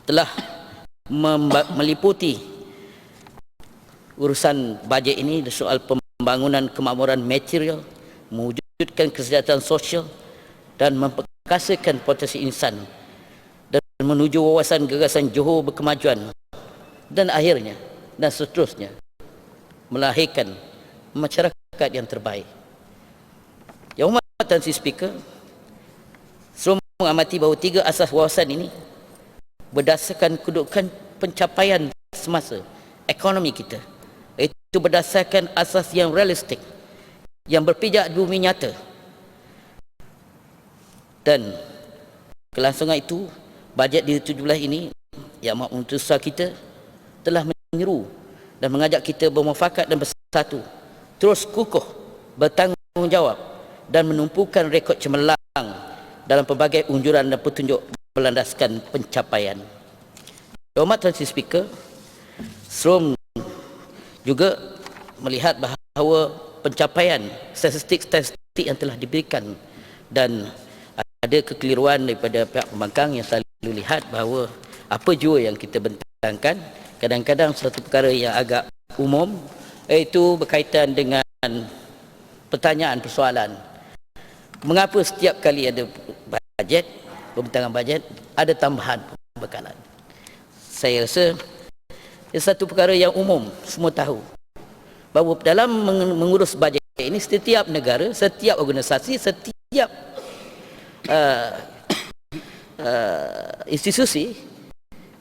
telah meliputi urusan bajet ini soal pembangunan kemakmuran material, mewujudkan kesejahteraan sosial dan memperkasakan potensi insan dan menuju wawasan gagasan Johor berkemajuan dan akhirnya dan seterusnya melahirkan masyarakat yang terbaik. Yang Hormat Tan Sri Speaker, semua mengamati bahawa 3 asas wawasan ini berdasarkan kedudukan pencapaian semasa ekonomi kita, iaitu berdasarkan asas yang realistik yang berpijak di bumi nyata, dan kelangsungan itu bajet di 17 ini yang Amat Menteri Besar kita telah menyeru dan mengajak kita bermuafakat dan bersatu, terus kukuh bertanggungjawab dan menumpukan rekod cemerlang dalam pelbagai unjuran dan petunjuk berlandaskan pencapaian. Yang Hormat Tan Sri Speaker, SROM juga melihat bahawa pencapaian statistik yang telah diberikan dan ada kekeliruan daripada pihak pembangkang yang selalu lihat bahawa apa jua yang kita bentangkan kadang-kadang satu perkara yang agak umum, iaitu berkaitan dengan pertanyaan persoalan mengapa setiap kali ada bajet, pembentangan bajet, ada tambahan pembekalan. Saya rasa satu perkara yang umum, semua tahu bahawa dalam mengurus bajet ini setiap negara, setiap organisasi, setiap institusi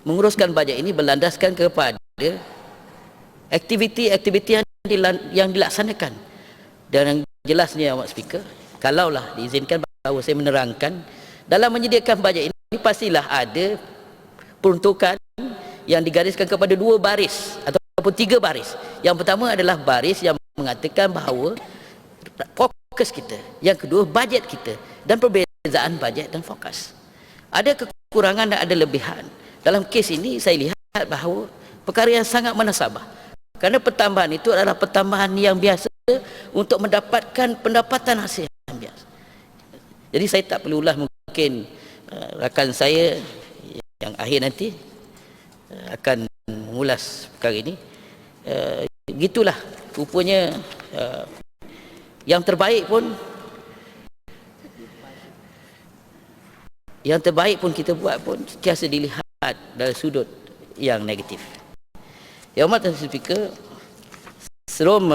menguruskan bajet ini berlandaskan kepada aktiviti-aktiviti yang dilaksanakan. Dan yang jelasnya Amat Speaker, kalaulah diizinkan bahawa saya menerangkan, dalam menyediakan bajet ini pastilah ada peruntukan yang digariskan kepada 2 baris ataupun 3 baris. Yang pertama adalah baris yang mengatakan bahawa fokus kita, yang kedua bajet kita, dan perbezaan bajet dan fokus. Ada kekurangan dan ada lebihan. Dalam kes ini saya lihat bahawa perkara yang sangat menasabah, kerana pertambahan itu adalah pertambahan yang biasa untuk mendapatkan pendapatan hasil yang biasa. Jadi saya tak perlulah mungkin rakan saya yang akhir nanti akan mengulas perkara ini. Begitulah rupanya yang terbaik pun kita buat pun sentiasa dilihat dari sudut yang negatif. Yang Hormat Tan Sri Speaker, SROM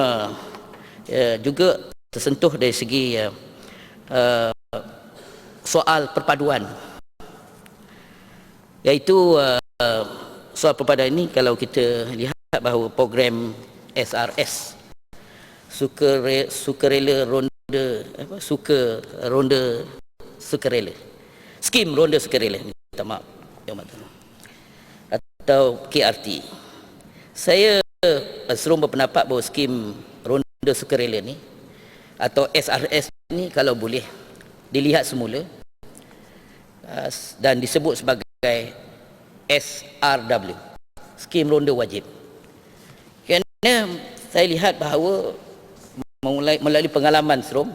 juga tersentuh dari segi soal perpaduan, iaitu soal perpaduan ini kalau kita lihat bahawa program SRS, sukarela skim ronda sukarela, minta maaf atau KRT. Saya SROM berpendapat bahawa skim ronda sukarela ni atau SRS ni kalau boleh dilihat semula dan disebut sebagai SRW, skim ronda wajib. Kerana saya lihat bahawa melalui pengalaman SROM,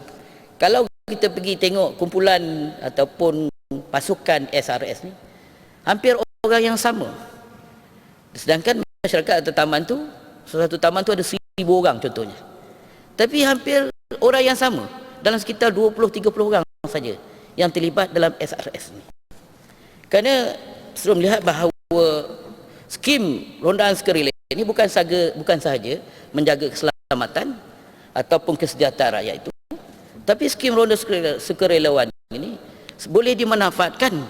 kalau kita pergi tengok kumpulan ataupun pasukan SRS ni, hampir orang yang sama. Sedangkan masyarakat atau taman tu, satu taman tu ada 1000 orang contohnya, tapi hampir orang yang sama, dalam sekitar 20-30 orang saja yang terlibat dalam SRS ni. Kerana SROM melihat bahawa skim rondaan sukarela ini bukan sahaja menjaga keselamatan ataupun kesejahteraan rakyat itu, tapi skim ronda sukarelawan ini boleh dimanfaatkan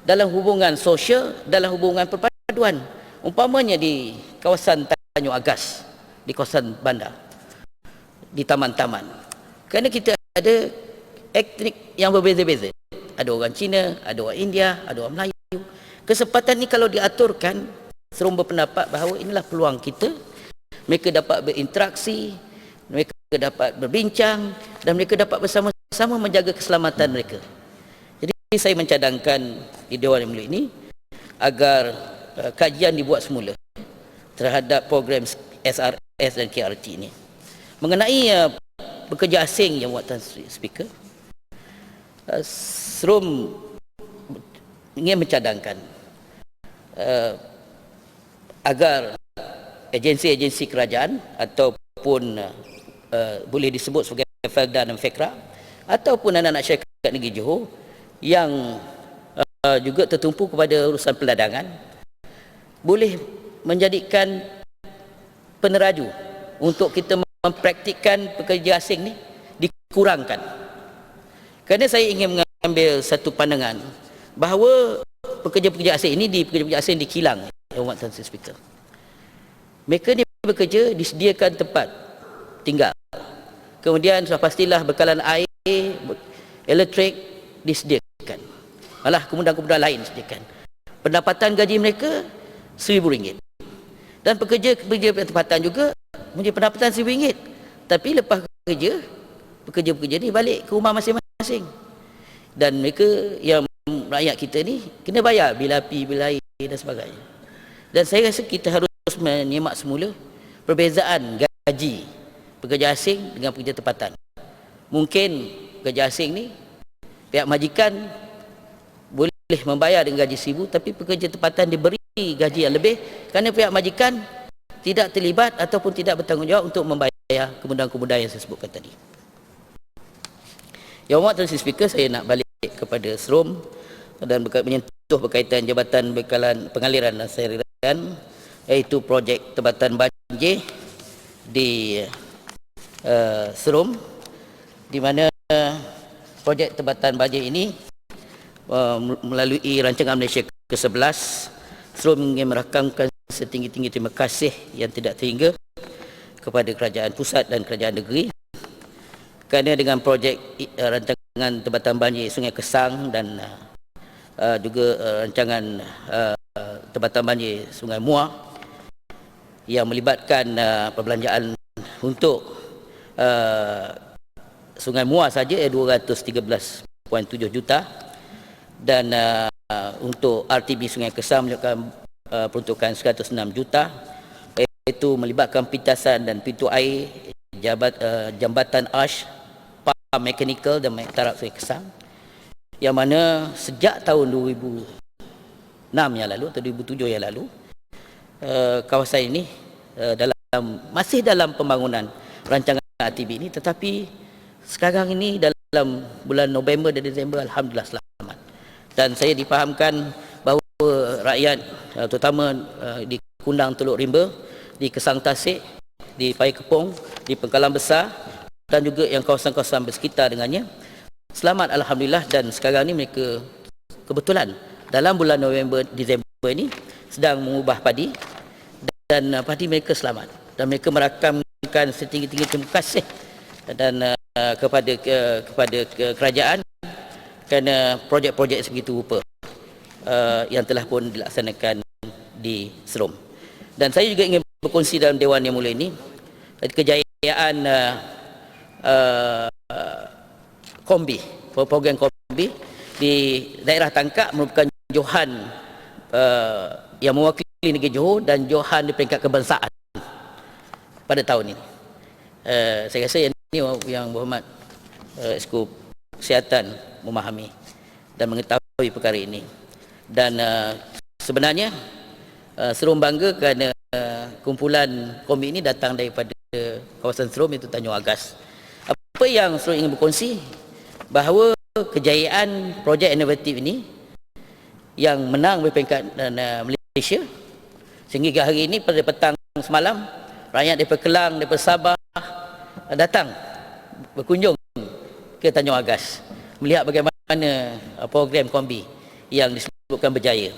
dalam hubungan sosial, dalam hubungan perpaduan. Umpamanya di kawasan Tanjung Agas, di kawasan bandar, di taman-taman. Kerana kita ada etnik yang berbeza-beza. Ada orang Cina, ada orang India, ada orang Melayu. Kesempatan ini kalau diaturkan, SROM berpendapat bahawa inilah peluang kita mereka dapat berinteraksi, mereka dapat berbincang dan mereka dapat bersama-sama menjaga keselamatan mereka. Jadi saya mencadangkan di Dewan Yang Mulia ini agar kajian dibuat semula terhadap program SRS dan KRT ini. Mengenai pekerja asing yang Tuan Speaker, SROM ingin mencadangkan agar agensi-agensi kerajaan ataupun boleh disebut sebagai Felda dan Fekra ataupun anak-anak syarikat negeri Johor yang juga tertumpu kepada urusan perdagangan boleh menjadikan peneraju untuk kita mempraktikkan pekerja asing ni dikurangkan. Kerana saya ingin mengambil satu pandangan bahawa pekerja-pekerja asing ini pekerja-pekerja asing di kilang, Yang Tuan Speaker. Mereka ni bekerja, disediakan tempat tinggal. Kemudian sudah pastilah bekalan air, elektrik disediakan. Malah kemudahan-kemudahan lain disediakan. Pendapatan gaji mereka RM1,000. Dan pekerja-pekerja tempatan juga punya pendapatan RM1,000. Tapi lepas kerja, pekerja-pekerja ni balik ke rumah masing-masing. Dan mereka yang rakyat kita ni kena bayar bil api, bil air dan sebagainya. Dan saya rasa kita harus menyemak semula perbezaan gaji pekerja asing dengan pekerja tempatan. Mungkin pekerja asing ni pihak majikan boleh membayar dengan gaji RM1,000, tapi pekerja tempatan diberi gaji yang lebih kerana pihak majikan tidak terlibat ataupun tidak bertanggungjawab untuk membayar kemudahan-kemudahan yang saya sebutkan tadi. Yang Tuan Speaker, saya nak balik kepada SROM dan menyentuh berkaitan Jabatan Bekalan Pengaliran dan Saluran, iaitu projek Tempatan Banjir di SROM, di mana projek Tempatan Banjir ini melalui rancangan Malaysia ke-11, SROM ingin merakamkan setinggi-tinggi terima kasih yang tidak terhingga kepada kerajaan pusat dan kerajaan negeri kerana dengan projek rancangan Tempatan Banjir Sungai Kesang dan juga rancangan Tempatan Banjir Sungai Muar yang melibatkan perbelanjaan untuk Sungai Muar saja 213.7 juta dan untuk RTB Sungai Kesang menyebabkan peruntukan 106 juta, iaitu melibatkan pintasan dan pintu air, jambatan arch, pam mekanikal dan taraf Sungai Kesang, yang mana sejak tahun 2006 yang lalu atau 2007 yang lalu kawasan ini masih dalam pembangunan rancangan RTB ini, tetapi sekarang ini dalam bulan November dan Disember alhamdulillah selamat. Dan saya difahamkan bahawa rakyat terutama di Kundang Teluk Rimba, di Kesang Tasik, di Paya Kepong, di Pengkalan Besar dan juga yang kawasan-kawasan bersekitar dengannya selamat alhamdulillah. Dan sekarang ni mereka kebetulan dalam bulan November Disember ini sedang mengubah padi dan padi mereka selamat, dan mereka merakamkan setinggi-tinggi terima kasih dan kepada kerajaan kerana projek-projek sebegitu rupa yang telah pun dilaksanakan di SROM. Dan saya juga ingin berkongsi dalam Dewan Yang Mulia ini kejayaan Kombi, program Kombi di daerah Tangkak merupakan johan yang mewakili negeri Johor dan johan di peringkat kebangsaan pada tahun ini. Saya rasa yang berhormat Esko Kesihatan memahami dan mengetahui perkara ini. Dan sebenarnya SROM bangga kerana kumpulan Kombi ini datang daripada kawasan SROM, iaitu Tanjung Agas. Apa yang SROM ingin berkongsi bahawa kejayaan projek inovatif ini yang menang berperingkat Malaysia sehingga hari ini pada petang semalam rakyat daripada Kelang, daripada Sabah datang berkunjung ke Tanjung Agas melihat bagaimana program Kombi yang disebutkan berjaya.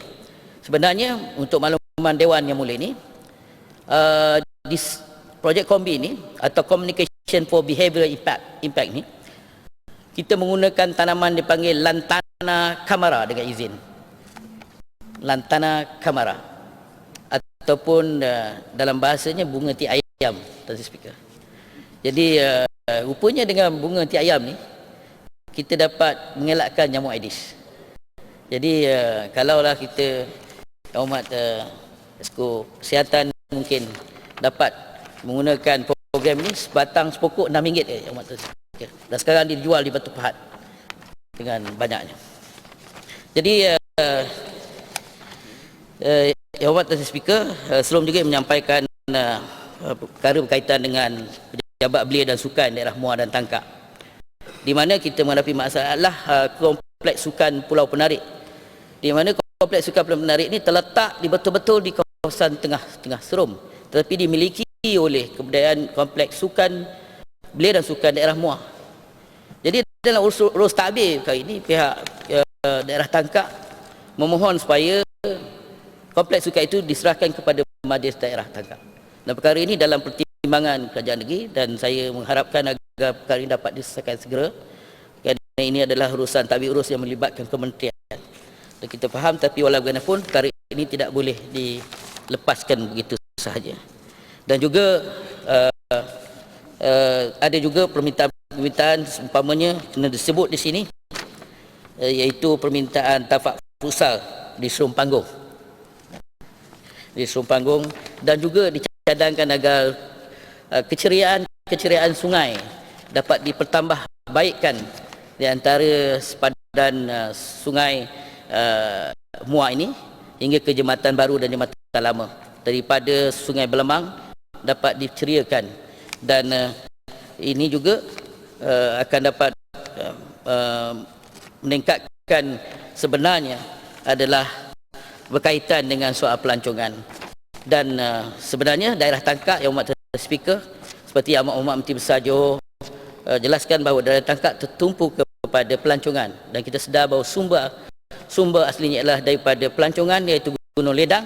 Sebenarnya untuk makluman Dewan Yang Mulia ini, di projek Kombi ini atau Communication for Behavioral Impact ni, kita menggunakan tanaman dipanggil Lantana camara dengan izin. Lantana camara ataupun dalam bahasanya bunga ti air ayam, Tuan Speaker. Jadi rupanya dengan bunga henti ayam ni kita dapat mengelakkan nyamuk Aedes. Jadi kalaulah kita, Yang Hormat Esko Kesihatan mungkin dapat menggunakan program ni, sebatang sepokok RM6 Yang Hormat Tuan Speaker. Dan sekarang dijual di Batu Pahat dengan banyaknya. Jadi Yang Hormat Tuan Speaker, sebelum juga menyampaikan perkara berkaitan dengan pejabat belia dan sukan daerah Muar dan Tangkak, di mana kita menghadapi masalah kompleks sukan Pulau Penarik, di mana kompleks sukan Pulau Penarik ini terletak betul-betul di kawasan tengah Serum, tetapi dimiliki oleh kebudayaan kompleks sukan belia dan sukan daerah Muar. Jadi dalam urus takbir kali ini, pihak daerah Tangkak memohon supaya kompleks sukan itu diserahkan kepada Majlis Daerah Tangkak. Dan perkara ini dalam pertimbangan kerajaan negeri, dan saya mengharapkan agar perkara ini dapat diselesaikan segera, kerana ini adalah urusan tadbir urus yang melibatkan kementerian. Dan kita faham, tapi walau bagaimanapun perkara ini tidak boleh dilepaskan begitu sahaja. Dan juga ada juga permintaan umpamanya kena disebut di sini, iaitu permintaan tapak futsal di Serum Panggung. Di Serum Panggung, dan juga dicadangkan agar keceriaan sungai dapat dipertambah baikkan di antara sepadan sungai Muar ini hingga ke Jambatan Baru dan Jambatan Lama, daripada Sungai Belemang dapat diceriakan. Dan ini juga akan dapat meningkatkan, sebenarnya adalah berkaitan dengan soal pelancongan. Dan sebenarnya daerah Tangkak, Yang Hormat Tuan Speaker, seperti Amat Hormat Menteri Besar Johor jelaskan bahawa daerah Tangkak tertumpu kepada pelancongan, dan kita sedar bahawa sumber aslinya adalah daripada pelancongan, iaitu Gunung Ledang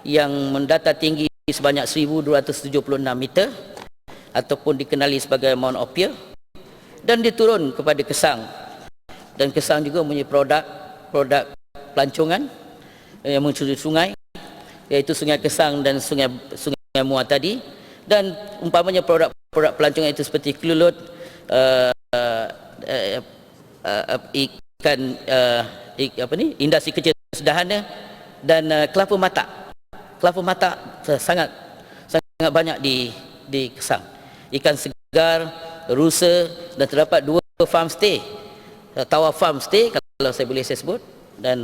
yang mendata tinggi sebanyak 1276 meter ataupun dikenali sebagai Mount Ophir, dan dia turun kepada Kesang, dan Kesang juga mempunyai produk pelancongan yang mencuri sungai, iaitu Sungai Kesang dan Sungai Muar tadi. Dan umpamanya produk pelancongan itu seperti kelulut, ikan industri kecil sederhana, dan kelapa mata sangat banyak di Kesang. Ikan segar, rusa, dan terdapat 2 farm stay, Tawar Farm Stay kalau saya boleh sebut, dan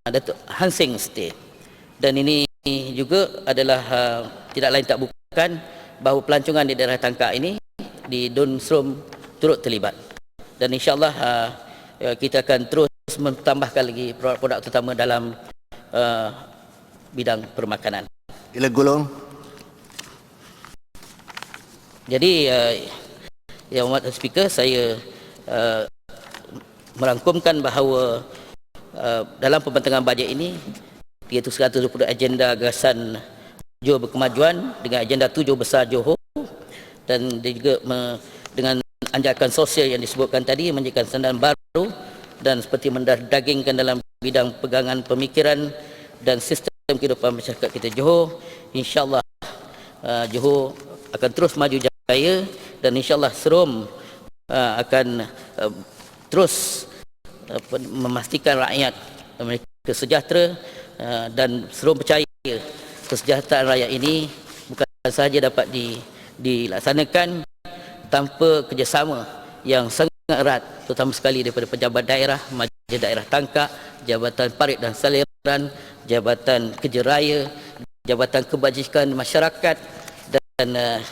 Datuk Hansing Stay. Dan ini juga adalah tidak lain tak bukan bahawa pelancongan di daerah Tangkak ini di Dun Serum turut terlibat. Dan insyaAllah kita akan terus menambahkan lagi produk-produk terutama dalam bidang permakanan. Ila Golong. Jadi Yang Hormat Speaker, saya merangkumkan bahawa dalam pembentangan bajet ini, iaitu 120 agenda gagasan Johor berkemajuan dengan agenda 7 besar Johor, dan juga dengan anjakan sosial yang disebutkan tadi, menjadikan sandaran baru dan seperti mendagingkan dalam bidang pegangan pemikiran dan sistem kehidupan masyarakat kita Johor. InsyaAllah Johor akan terus maju jaya, dan insyaAllah Serum akan terus memastikan rakyat mereka sejahtera, dan Serum percaya kesejahteraan rakyat ini bukan sahaja dapat dilaksanakan tanpa kerjasama yang sangat erat, terutama sekali daripada pejabat daerah, Majlis Daerah Tangkak, Jabatan Parit dan Saliran, Jabatan Kerja Raya, Jabatan Kebajikan Masyarakat, dan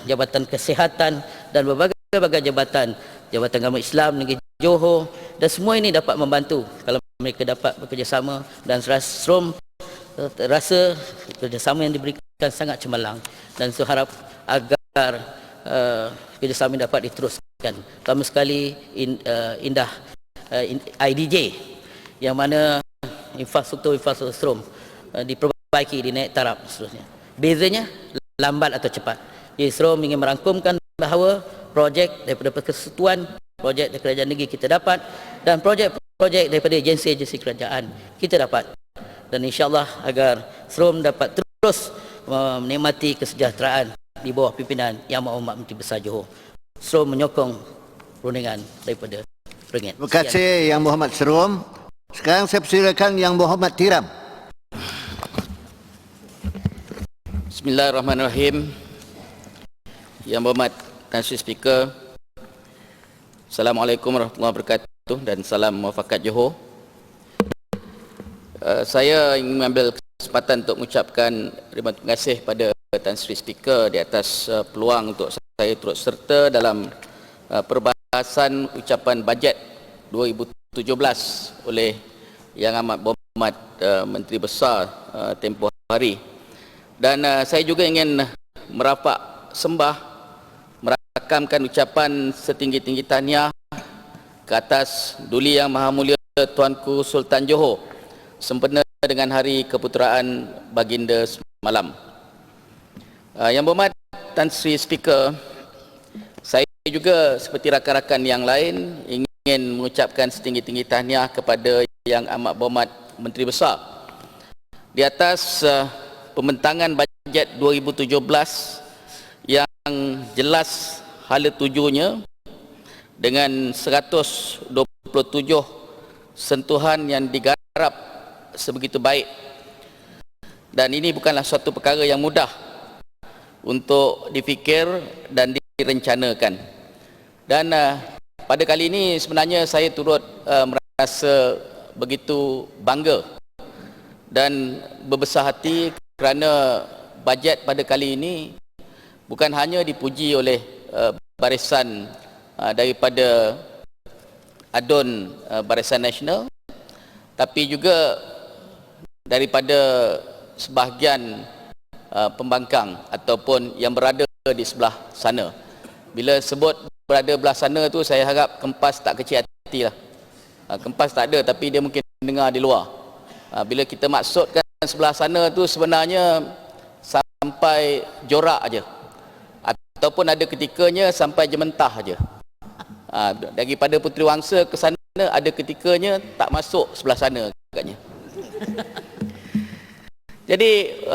Jabatan Kesihatan, dan berbagai-bagai jabatan agama Islam negeri Johor. Dan semua ini dapat membantu kalau mereka dapat bekerjasama, dan Serum rasa kerjasama yang diberikan sangat cemerlang, dan saya harap agar kerjasama ini dapat diteruskan. Pertama sekali IDJ, yang mana infrastruktur Serum diperbaiki, dinaik taraf seterusnya. Bezanya lambat atau cepat. Jadi Serum ingin merangkumkan bahawa projek daripada persekutuan, projek dari kerajaan negeri kita dapat, dan projek daripada agensi-agensi kerajaan kita dapat. Dan insyaAllah agar Serum dapat terus menikmati kesejahteraan di bawah pimpinan Yang Amat Menteri Besar Johor. So menyokong perundingan daripada Rengit. Terima kasih Yang Muhammad Serum. Sekarang saya persilakan Yang Muhammad Tiram. Bismillahirrahmanirrahim. Yang berhormat Tan Sri Speaker, Assalamualaikum warahmatullahi wabarakatuh dan salam muafakat Johor. Saya ingin mengambil kesempatan untuk mengucapkan terima kasih pada Tan Sri Speaker di atas peluang untuk saya turut serta dalam perbahasan ucapan bajet 2017 oleh Yang Amat Berhormat Menteri Besar tempoh hari. Dan saya juga ingin merapak sembah, merakamkan ucapan setinggi-tinggi tahniah ke atas Duli Yang Maha Mulia Tuanku Sultan Johor sempena dengan hari keputeraan baginda semalam. Yang berhormat Tan Sri Speaker, saya juga seperti rakan-rakan yang lain ingin mengucapkan setinggi-tinggi tahniah kepada Yang Amat Berhormat Menteri Besar di atas pembentangan bajet 2017 yang jelas hala tujunya dengan 127 sentuhan yang digarap sebegitu baik. Dan ini bukanlah suatu perkara yang mudah untuk difikir dan direncanakan. Dan pada kali ini sebenarnya saya turut merasa begitu bangga dan berbesar hati kerana bajet pada kali ini bukan hanya dipuji oleh barisan daripada ADUN Barisan Nasional, tapi juga daripada sebahagian pembangkang ataupun yang berada di sebelah sana. Bila sebut berada belah sana tu, saya harap Kempas tak kecil hati lah. Kempas tak ada, tapi dia mungkin dengar di luar. Bila kita maksudkan sebelah sana tu sebenarnya sampai Jorak aja, ataupun ada ketikanya sampai Jementah aja. Daripada Puteri Wangsa ke sana ada ketikanya tak masuk sebelah sana agaknya. Jadi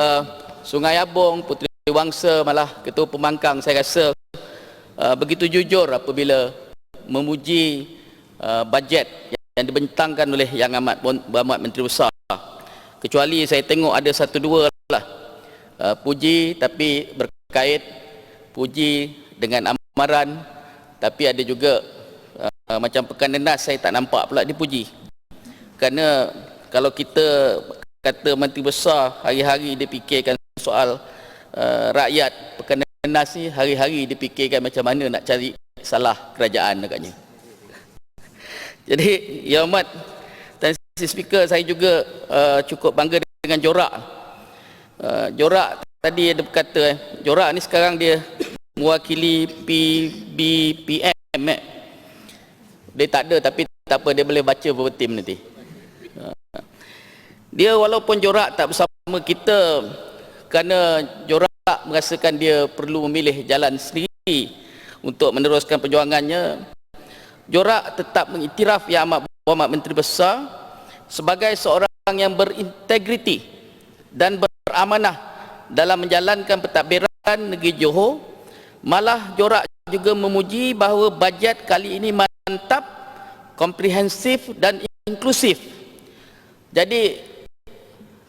Sungai Abong, Puteri Wangsa, malah Ketua Pembangkang, saya rasa begitu jujur apabila memuji bajet yang dibentangkan oleh Yang Amat Berhormat Menteri Besar. Kecuali saya tengok ada satu dua lah puji tapi berkait, puji dengan amaran, tapi ada juga macam Pekan Nenas saya tak nampak pula dipuji. Kerana kalau kita kata Menteri Besar hari-hari dia fikirkan soal rakyat, Pekan Nenas ni hari-hari dia fikirkan macam mana nak cari salah kerajaan agaknya. Jadi Yang Amat Tan Sri Speaker, saya juga cukup bangga dengan Jorak. Jorak tadi ada berkata Jorak ni sekarang dia mewakili PBBM. Dia tak ada, tapi tak apa, dia boleh baca beberapa tim nanti. Dia walaupun Jorak tak bersama kita kerana Jorak merasakan dia perlu memilih jalan sendiri untuk meneruskan perjuangannya, Jorak tetap mengiktiraf Yang Amat Berhormat Menteri Besar sebagai seorang yang berintegriti dan beramanah dalam menjalankan pentadbiran negeri Johor. Malah Jorak juga memuji bahawa bajet kali ini mantap, komprehensif dan inklusif. Jadi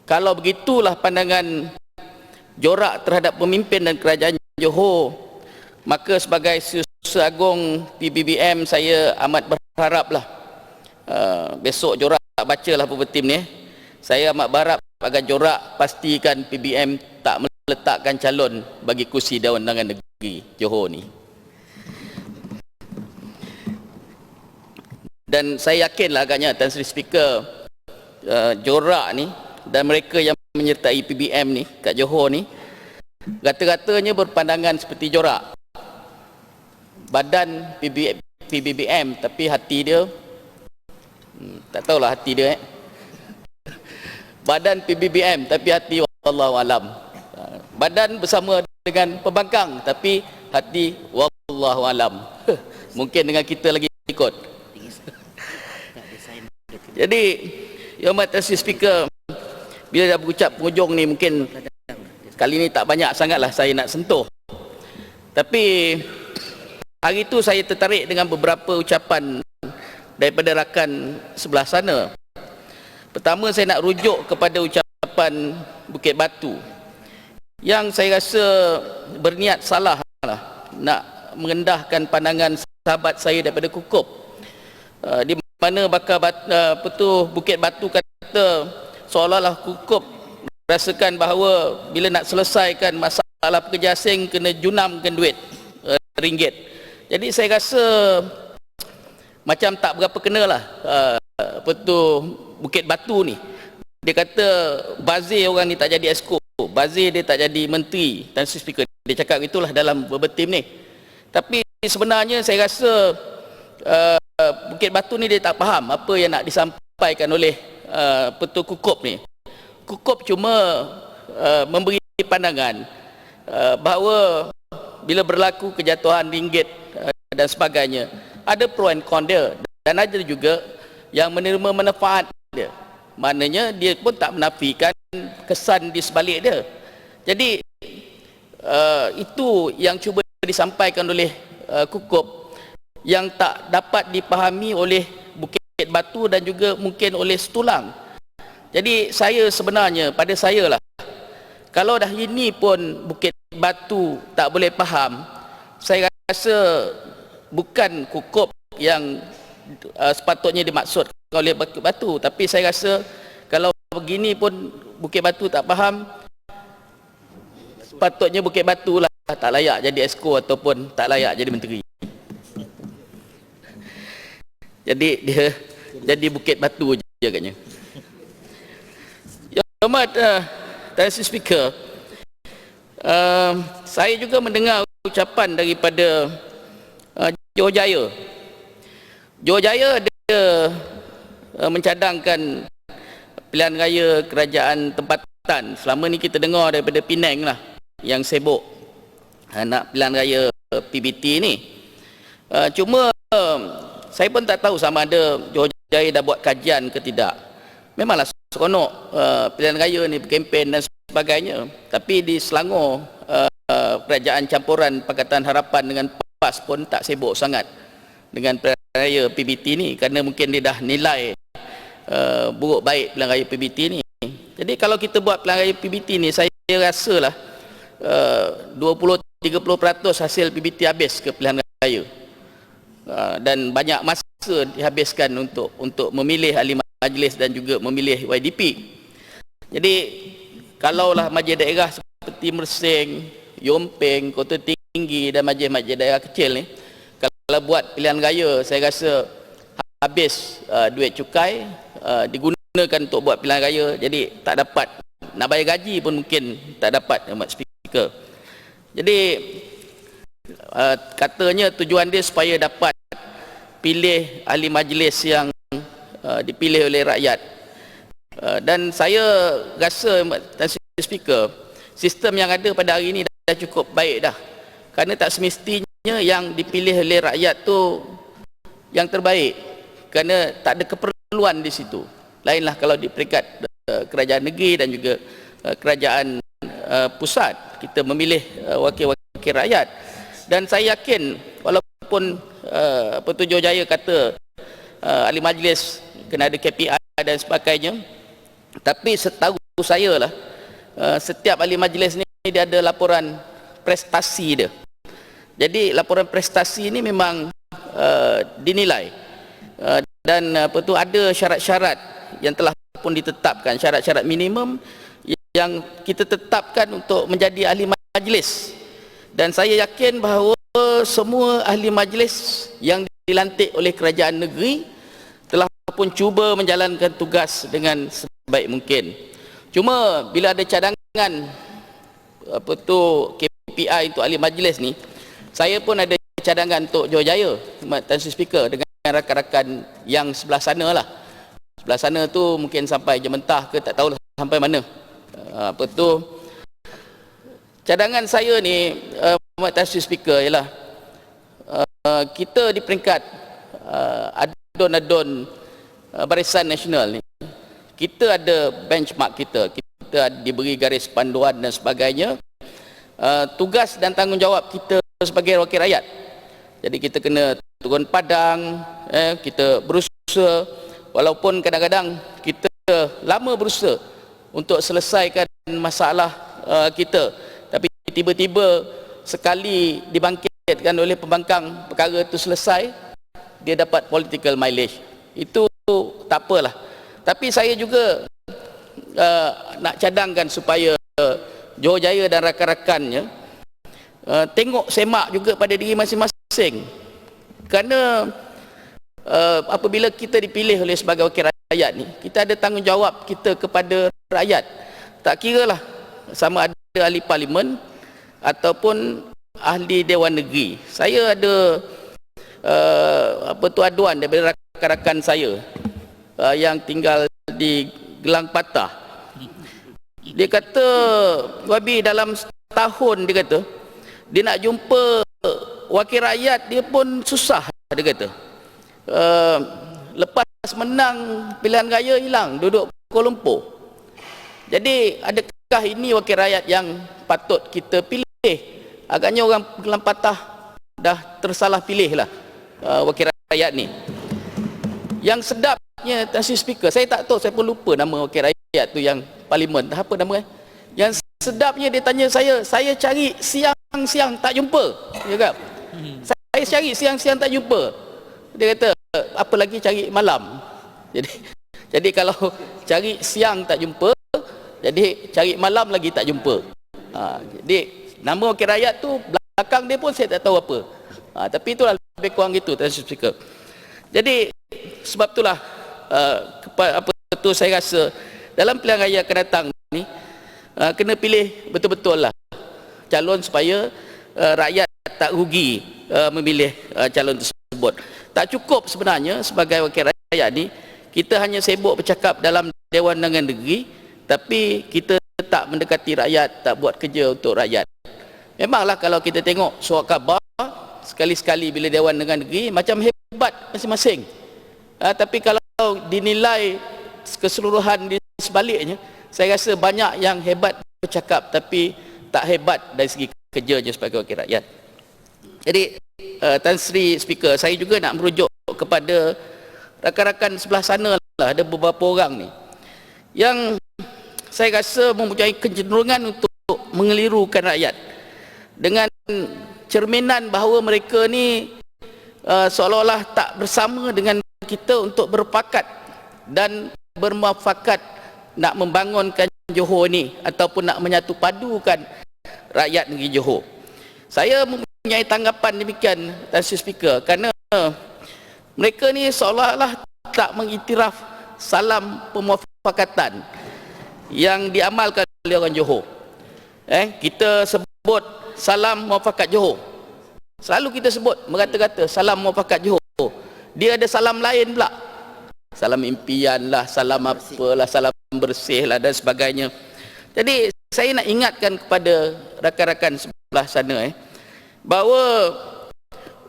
kalau begitulah pandangan Jorak terhadap pemimpin dan kerajaan Johor, maka sebagai Setiausaha Agung PBBM, saya amat berharaplah besok Jorak bacalah beberapa tim ni. Saya amat berharap agar Jorak pastikan PBBM tak meletakkan calon bagi kursi Dewan Undangan Negeri Johor ni. Dan saya yakinlah agaknya Tan Sri Speaker, Jorak ni dan mereka yang menyertai PBBM ni kat Johor ni rata-ratanya berpandangan seperti Jorak. Badan PBBM tapi hati dia tak tahulah hati dia Badan PBBM tapi hati wallahu alam. Badan bersama dengan pembangkang tapi hati wallahu alam. Mungkin dengan kita lagi ikut. Jadi Yang Amat Tan Sri Speaker, bila dah berucap penghujung ni, mungkin kali ni tak banyak sangatlah saya nak sentuh. Tapi hari itu saya tertarik dengan beberapa ucapan daripada rakan sebelah sana. Pertama, saya nak rujuk kepada ucapan Bukit Batu yang saya rasa berniat salah lah, nak merendahkan pandangan sahabat saya daripada Kukup, di mana bakal Bukit Batu kata seolah-olah Kukup rasakan bahawa bila nak selesaikan masalah pekerja asing kena junamkan duit ringgit. Jadi saya rasa macam tak berapa kenalah Bukit Batu ni. Dia kata bazir orang ni tak jadi esko, bazir dia tak jadi menteri, Tan Sri Speaker. Dia cakap itulah dalam verbatim ni. Tapi sebenarnya saya rasa Bukit Batu ni dia tak faham apa yang nak disampaikan oleh Kukup ni. Kukup cuma memberi pandangan bahawa bila berlaku kejatuhan ringgit dan sebagainya, ada pro and con dia, dan ada juga yang menerima manfaat dia. Maknanya dia pun tak menafikan kesan di sebalik dia. Jadi itu yang cuba disampaikan oleh Kukup, yang tak dapat dipahami oleh Bukit Batu dan juga mungkin oleh Setulang. Jadi saya sebenarnya, pada saya lah, kalau dah ini pun Bukit Batu tak boleh faham, saya rasa bukan Kukup yang sepatutnya dimaksud oleh Bukit Batu. Tapi saya rasa kalau begini pun Bukit Batu tak faham, sepatutnya Bukit Batu lah tak layak jadi esko ataupun tak layak jadi menteri. Jadi dia jadi Bukit Batu je agaknya. Yang Hormat Tan Sri Speaker, saya juga mendengar ucapan daripada Johor Jaya. Johor Jaya dia mencadangkan pilihan raya kerajaan tempatan. Selama ni kita dengar daripada Penang lah yang sibuk nak pilihan raya PBT ni. Cuma saya pun tak tahu sama ada Johor Jaya dah buat kajian ke tidak. Memanglah seronok pilihan raya ni berkempen dan sebagainya, tapi di Selangor kerajaan campuran Pakatan Harapan dengan PAS pun tak sibuk sangat dengan pilihan raya PBT ni, kerana mungkin dia dah nilai buruk baik pilihan raya PBT ni. Jadi kalau kita buat pilihan raya PBT ni, saya rasalah 20-30% hasil PBT habis ke pilihan raya, dan banyak masa dihabiskan untuk memilih ahli majlis dan juga memilih YDP. Jadi kalaulah majlis daerah seperti Mersing, Yomping, Kota Tinggi dan majlis-majlis daerah kecil ni, kalau buat pilihan raya, saya rasa habis duit cukai, digunakan untuk buat pilihan raya. Jadi tak dapat nak bayar gaji pun mungkin tak dapat, Hormat Speaker. Jadi katanya tujuan dia supaya dapat pilih ahli majlis yang dipilih oleh rakyat. Dan saya rasa, Tan Sri Speaker, sistem yang ada pada hari ini dah cukup baik dah, kerana tak semestinya yang dipilih oleh rakyat tu yang terbaik, kerana tak ada keperluan di situ. Lainlah kalau di peringkat kerajaan negeri dan juga kerajaan pusat, kita memilih wakil-wakil rakyat. Dan saya yakin walaupun Johor Jaya kata ahli majlis kena ada KPI dan sebagainya, tapi setahu saya lah, setiap ahli majlis ni dia ada laporan prestasi dia. Jadi laporan prestasi ni memang dinilai, dan ada syarat-syarat yang telah pun ditetapkan, syarat-syarat minimum yang kita tetapkan untuk menjadi ahli majlis. Dan saya yakin bahawa semua ahli majlis yang dilantik oleh kerajaan negeri telah pun cuba menjalankan tugas dengan sebaik mungkin. Cuma bila ada cadangan KPI untuk ahli majlis ni, saya pun ada cadangan untuk Johor Jaya, Tan Sri Speaker, dengan rakan-rakan yang sebelah sana lah. Sebelah sana tu mungkin sampai Jementah ke, tak tahulah sampai mana. Cadangan saya ni, Tan Sri Speaker, ialah kita di peringkat adun-adun Barisan Nasional ni, kita ada benchmark kita diberi garis panduan dan sebagainya. Tugas dan tanggungjawab kita sebagai wakil rakyat. Jadi kita kena turun padang, kita berusaha, walaupun kadang-kadang kita lama berusaha untuk selesaikan masalah kita, tapi tiba-tiba sekali dibangkitkan oleh pembangkang perkara itu selesai, dia dapat political mileage. Itu tak apalah. Tapi saya juga nak cadangkan supaya Johor Jaya dan rakan-rakannya tengok semak juga pada diri masing-masing. Kerana apabila kita dipilih oleh sebagai wakil rakyat ni, kita ada tanggungjawab kita kepada rakyat. Tak kiralah sama ada ahli parlimen ataupun ahli Dewan Negeri. Saya ada aduan daripada rakan-rakan saya yang tinggal di Gelang Patah. Dia kata, Wabi, dalam setahun dia kata, dia nak jumpa wakil rakyat dia pun susah, dia kata. Lepas menang pilihan raya hilang, duduk Kuala Lumpur. Jadi adakah ini wakil rakyat yang patut kita pilih? Agaknya orang Gelang Patah dah tersalah pilih lah wakil rakyat ni. Yang sedapnya, Tan Sri Speaker, saya tak tahu, saya pun lupa nama wakil rakyat tu yang parlimen, apa nama yang sedapnya, dia tanya saya cari siang-siang tak jumpa. Dia kata, saya cari siang-siang tak jumpa. Dia kata, apa lagi cari malam. Jadi kalau cari siang tak jumpa, jadi cari malam lagi tak jumpa. Jadi nama wakil rakyat tu belakang dia pun saya tak tahu apa. Tapi itulah lebih kurang gitu, Tan Sri Speaker. Jadi sebab itulah apa tu saya rasa dalam pilihan raya akan datang ni kena pilih betul-betul lah calon supaya rakyat tak rugi memilih calon tersebut. Tak cukup sebenarnya sebagai wakil rakyat ni kita hanya sibuk bercakap dalam Dewan Undangan Negeri, tapi kita tak mendekati rakyat, tak buat kerja untuk rakyat. Memanglah kalau kita tengok surat khabar sekali-sekali bila Dewan Undangan Negeri macam hebat masing-masing, tapi kalau dinilai keseluruhan di sebaliknya, saya rasa banyak yang hebat bercakap tapi tak hebat dari segi kerjanya sebagai wakil rakyat. Jadi Tan Sri Speaker, saya juga nak merujuk kepada rakan-rakan sebelah sana lah, ada beberapa orang ni yang saya rasa mempunyai kecenderungan untuk mengelirukan rakyat dengan cerminan bahawa mereka ni seolah-olah tak bersama dengan kita untuk berpakat dan bermuafakat nak membangunkan Johor ni ataupun nak menyatu padukan rakyat negeri Johor. Saya mempunyai tanggapan demikian, Tan Sri Speaker, kerana mereka ni seolah-olah tak mengiktiraf salam pemuafakatan yang diamalkan oleh orang Johor. Kita sebut salam muafakat Johor, selalu kita sebut merata-rata salam muafakat Johor. Dia ada salam lain pula, salam impian lah, salam apalah, salam bersih lah dan sebagainya. Jadi saya nak ingatkan kepada rakan-rakan sebelah sana bahawa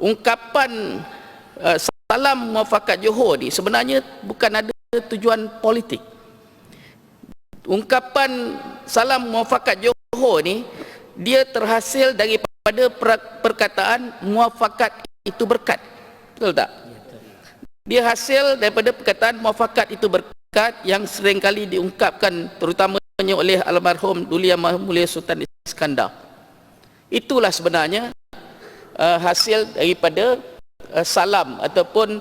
ungkapan salam muafakat Johor ni sebenarnya bukan ada tujuan politik. Ungkapan salam muafakat Johor ni dia terhasil daripada perkataan muafakat itu berkat. Betul tak? Dia hasil daripada perkataan muafakat itu berkat yang seringkali diungkapkan terutamanya oleh almarhum Duli Yang Maha Mulia Sultan Iskandar. Itulah sebenarnya hasil daripada salam ataupun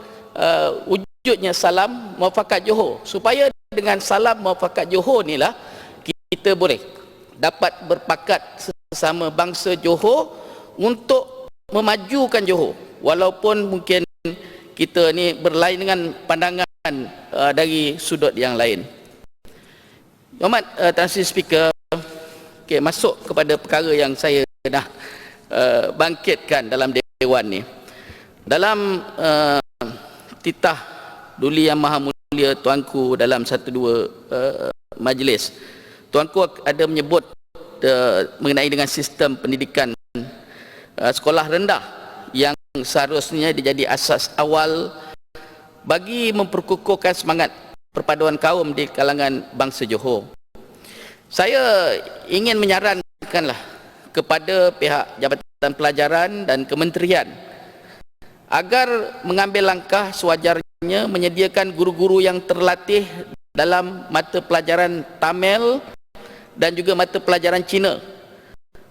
wujudnya salam muafakat Johor. Supaya dengan salam muafakat Johor ni lah kita boleh dapat berpakat sesama bangsa Johor untuk memajukan Johor, walaupun mungkin kita ni berlain dengan pandangan dari sudut yang lain. Hormat Tan Sri Speaker, masuk kepada perkara yang saya dah bangkitkan dalam Dewan ni. Dalam titah Duli Yang Maha Mulia Tuanku dalam satu dua majlis, Tuanku ada menyebut mengenai dengan sistem pendidikan sekolah rendah yang seharusnya dijadi asas awal bagi memperkukuhkan semangat perpaduan kaum di kalangan bangsa Johor. Saya ingin menyarankanlah kepada pihak Jabatan Pelajaran dan kementerian agar mengambil langkah sewajarnya menyediakan guru-guru yang terlatih dalam mata pelajaran Tamil dan juga mata pelajaran Cina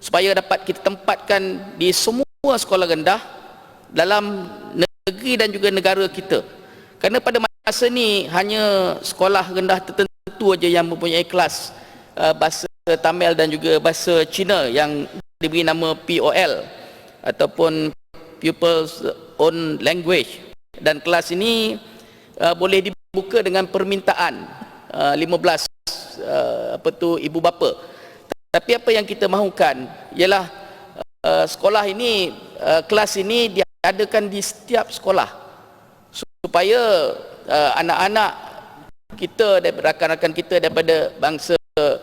supaya dapat kita tempatkan di semua sekolah rendah dalam negeri dan juga negara kita. Kerana pada masa ni hanya sekolah rendah tertentu aja yang mempunyai kelas bahasa Tamil dan juga bahasa Cina yang diberi nama POL ataupun Pupils Own Language, dan kelas ini boleh dibuka dengan permintaan 15 ibu bapa. Tapi apa yang kita mahukan ialah sekolah ini, kelas ini diadakan di setiap sekolah supaya anak-anak kita, rakan-rakan kita daripada bangsa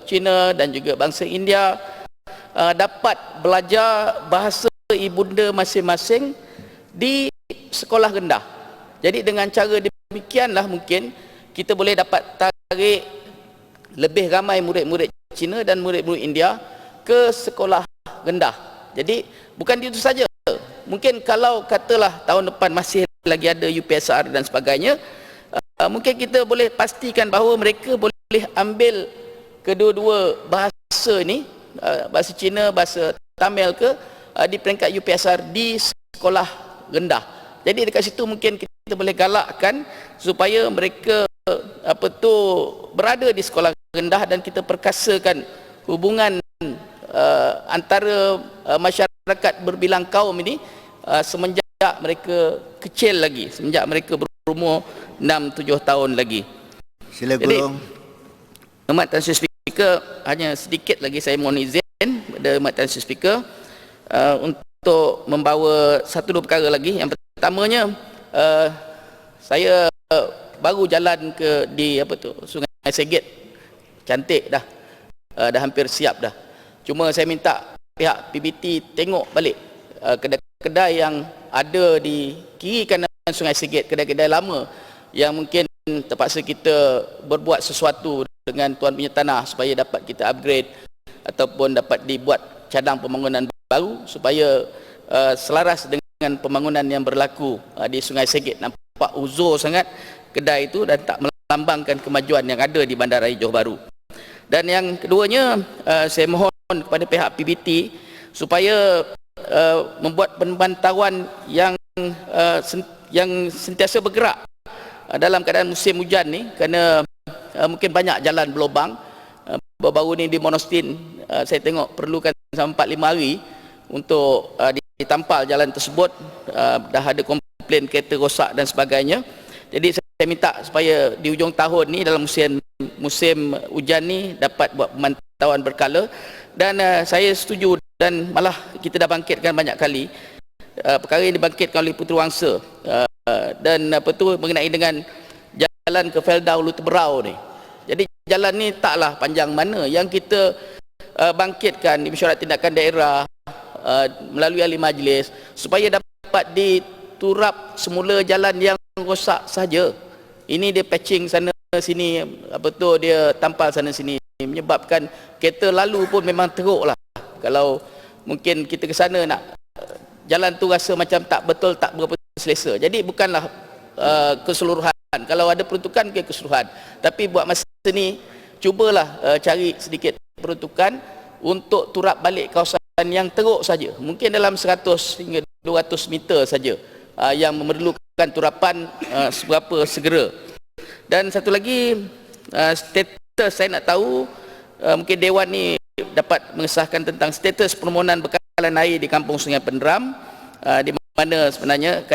Cina dan juga bangsa India dapat belajar bahasa ibunda masing-masing di sekolah rendah. Jadi dengan cara demikianlah mungkin kita boleh dapat tarik lebih ramai murid-murid Cina dan murid-murid India ke sekolah rendah. Jadi bukan itu saja. Mungkin kalau katalah tahun depan masih lagi ada UPSR dan sebagainya, mungkin kita boleh pastikan bahawa mereka boleh ambil kedua-dua bahasa ni, bahasa Cina, bahasa Tamil ke, di peringkat UPSR di sekolah rendah. Jadi dekat situ mungkin kita boleh galakkan supaya mereka berada di sekolah rendah dan kita perkasakan hubungan antara masyarakat berbilang kaum ini semenjak mereka kecil lagi, semenjak mereka berumur 6-7 tahun lagi. Sila Jadi, Gulung. Hormat Tan Sri Speaker, hanya sedikit lagi saya mohon izin kepada Hormat Tan Sri Speaker untuk membawa satu dua perkara lagi. Yang pertamanya, saya baru jalan ke Sungai Segit. Cantik dah. Dah hampir siap dah. Cuma saya minta pihak PBT tengok balik kedai-kedai yang ada di kiri kanan Sungai Segit, kedai-kedai lama yang mungkin terpaksa kita berbuat sesuatu dengan tuan punya tanah supaya dapat kita upgrade ataupun dapat dibuat cadang pembangunan baru supaya selaras dengan pembangunan yang berlaku di Sungai Segit. Nampak uzur sangat kedai itu dan tak melambangkan kemajuan yang ada di Bandaraya Johor Bahru. Dan yang keduanya, saya mohon kepada pihak PBT supaya membuat pemantauan yang sentiasa bergerak dalam keadaan musim hujan ni, kerana mungkin banyak jalan berlubang. Baru-baru ni di Monostin saya tengok perlukan sampai 4-5 hari untuk ditampal jalan tersebut. Dah ada komplain kereta rosak dan sebagainya. Jadi saya minta supaya di hujung tahun ni dalam musim hujan ni dapat buat pemantauan berkala. Dan saya setuju dan malah kita dah bangkitkan banyak kali perkara yang dibangkitkan oleh Puteri Wangsa dan mengenai dengan jalan ke Felda Ulu Teberau ni. Jadi jalan ni taklah panjang mana, yang kita bangkitkan di mesyuarat tindakan daerah melalui ahli majlis supaya dapat diturap semula jalan yang rosak saja. Ini dia patching sana sini, dia tampal sana sini, menyebabkan kereta lalu pun memang teruk lah. Kalau mungkin kita ke sana nak jalan tu rasa macam tak betul, tak berapa selesa. Jadi bukanlah keseluruhan. Kalau ada peruntukan mungkin keseluruhan. Tapi buat masa ni cubalah cari sedikit peruntukan untuk turap balik kawasan yang teruk saja. Mungkin dalam 100 hingga 200 meter saja yang memerlukan turapan seberapa segera. Dan satu lagi, status saya nak tahu, mungkin Dewan ni dapat mengesahkan tentang status permohonan bekalan air di Kampung Sungai Penderam, di mana sebenarnya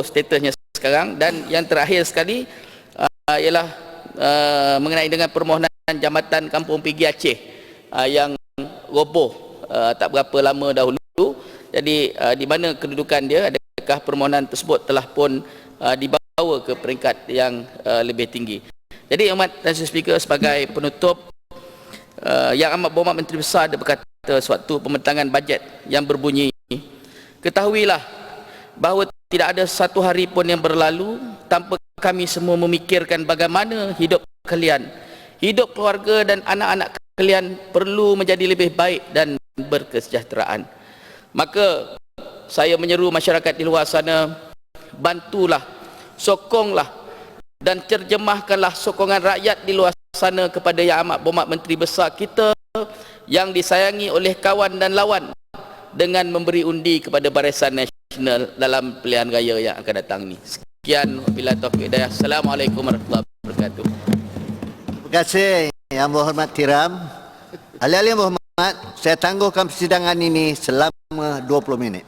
statusnya sekarang. Dan yang terakhir sekali ialah mengenai dengan permohonan jambatan Kampung Pigi Aceh yang roboh tak berapa lama dahulu. Jadi di mana kedudukan dia, adakah permohonan tersebut telah pun dibawa ke peringkat yang lebih tinggi. Jadi Hormat Tan Sri Speaker, sebagai penutup, Yang Amat Berhormat Menteri Besar ada berkata suatu pembentangan bajet yang berbunyi, ketahuilah bahawa tidak ada satu hari pun yang berlalu tanpa kami semua memikirkan bagaimana hidup kalian, hidup keluarga dan anak-anak kalian perlu menjadi lebih baik dan berkesejahteraan. Maka saya menyeru masyarakat di luar sana, bantulah, sokonglah dan terjemahkanlah sokongan rakyat di luar sana kepada Yang Amat Berhormat Menteri Besar kita yang disayangi oleh kawan dan lawan dengan memberi undi kepada Barisan Nasional dalam pilihan raya yang akan datang ni. Sekian, wabillahi taufiq hidayah. Assalamualaikum warahmatullahi wabarakatuh. Terima kasih Yang Berhormat Tiram. Ahli-ahli yang berhormat, saya tangguhkan persidangan ini selama 20 minit.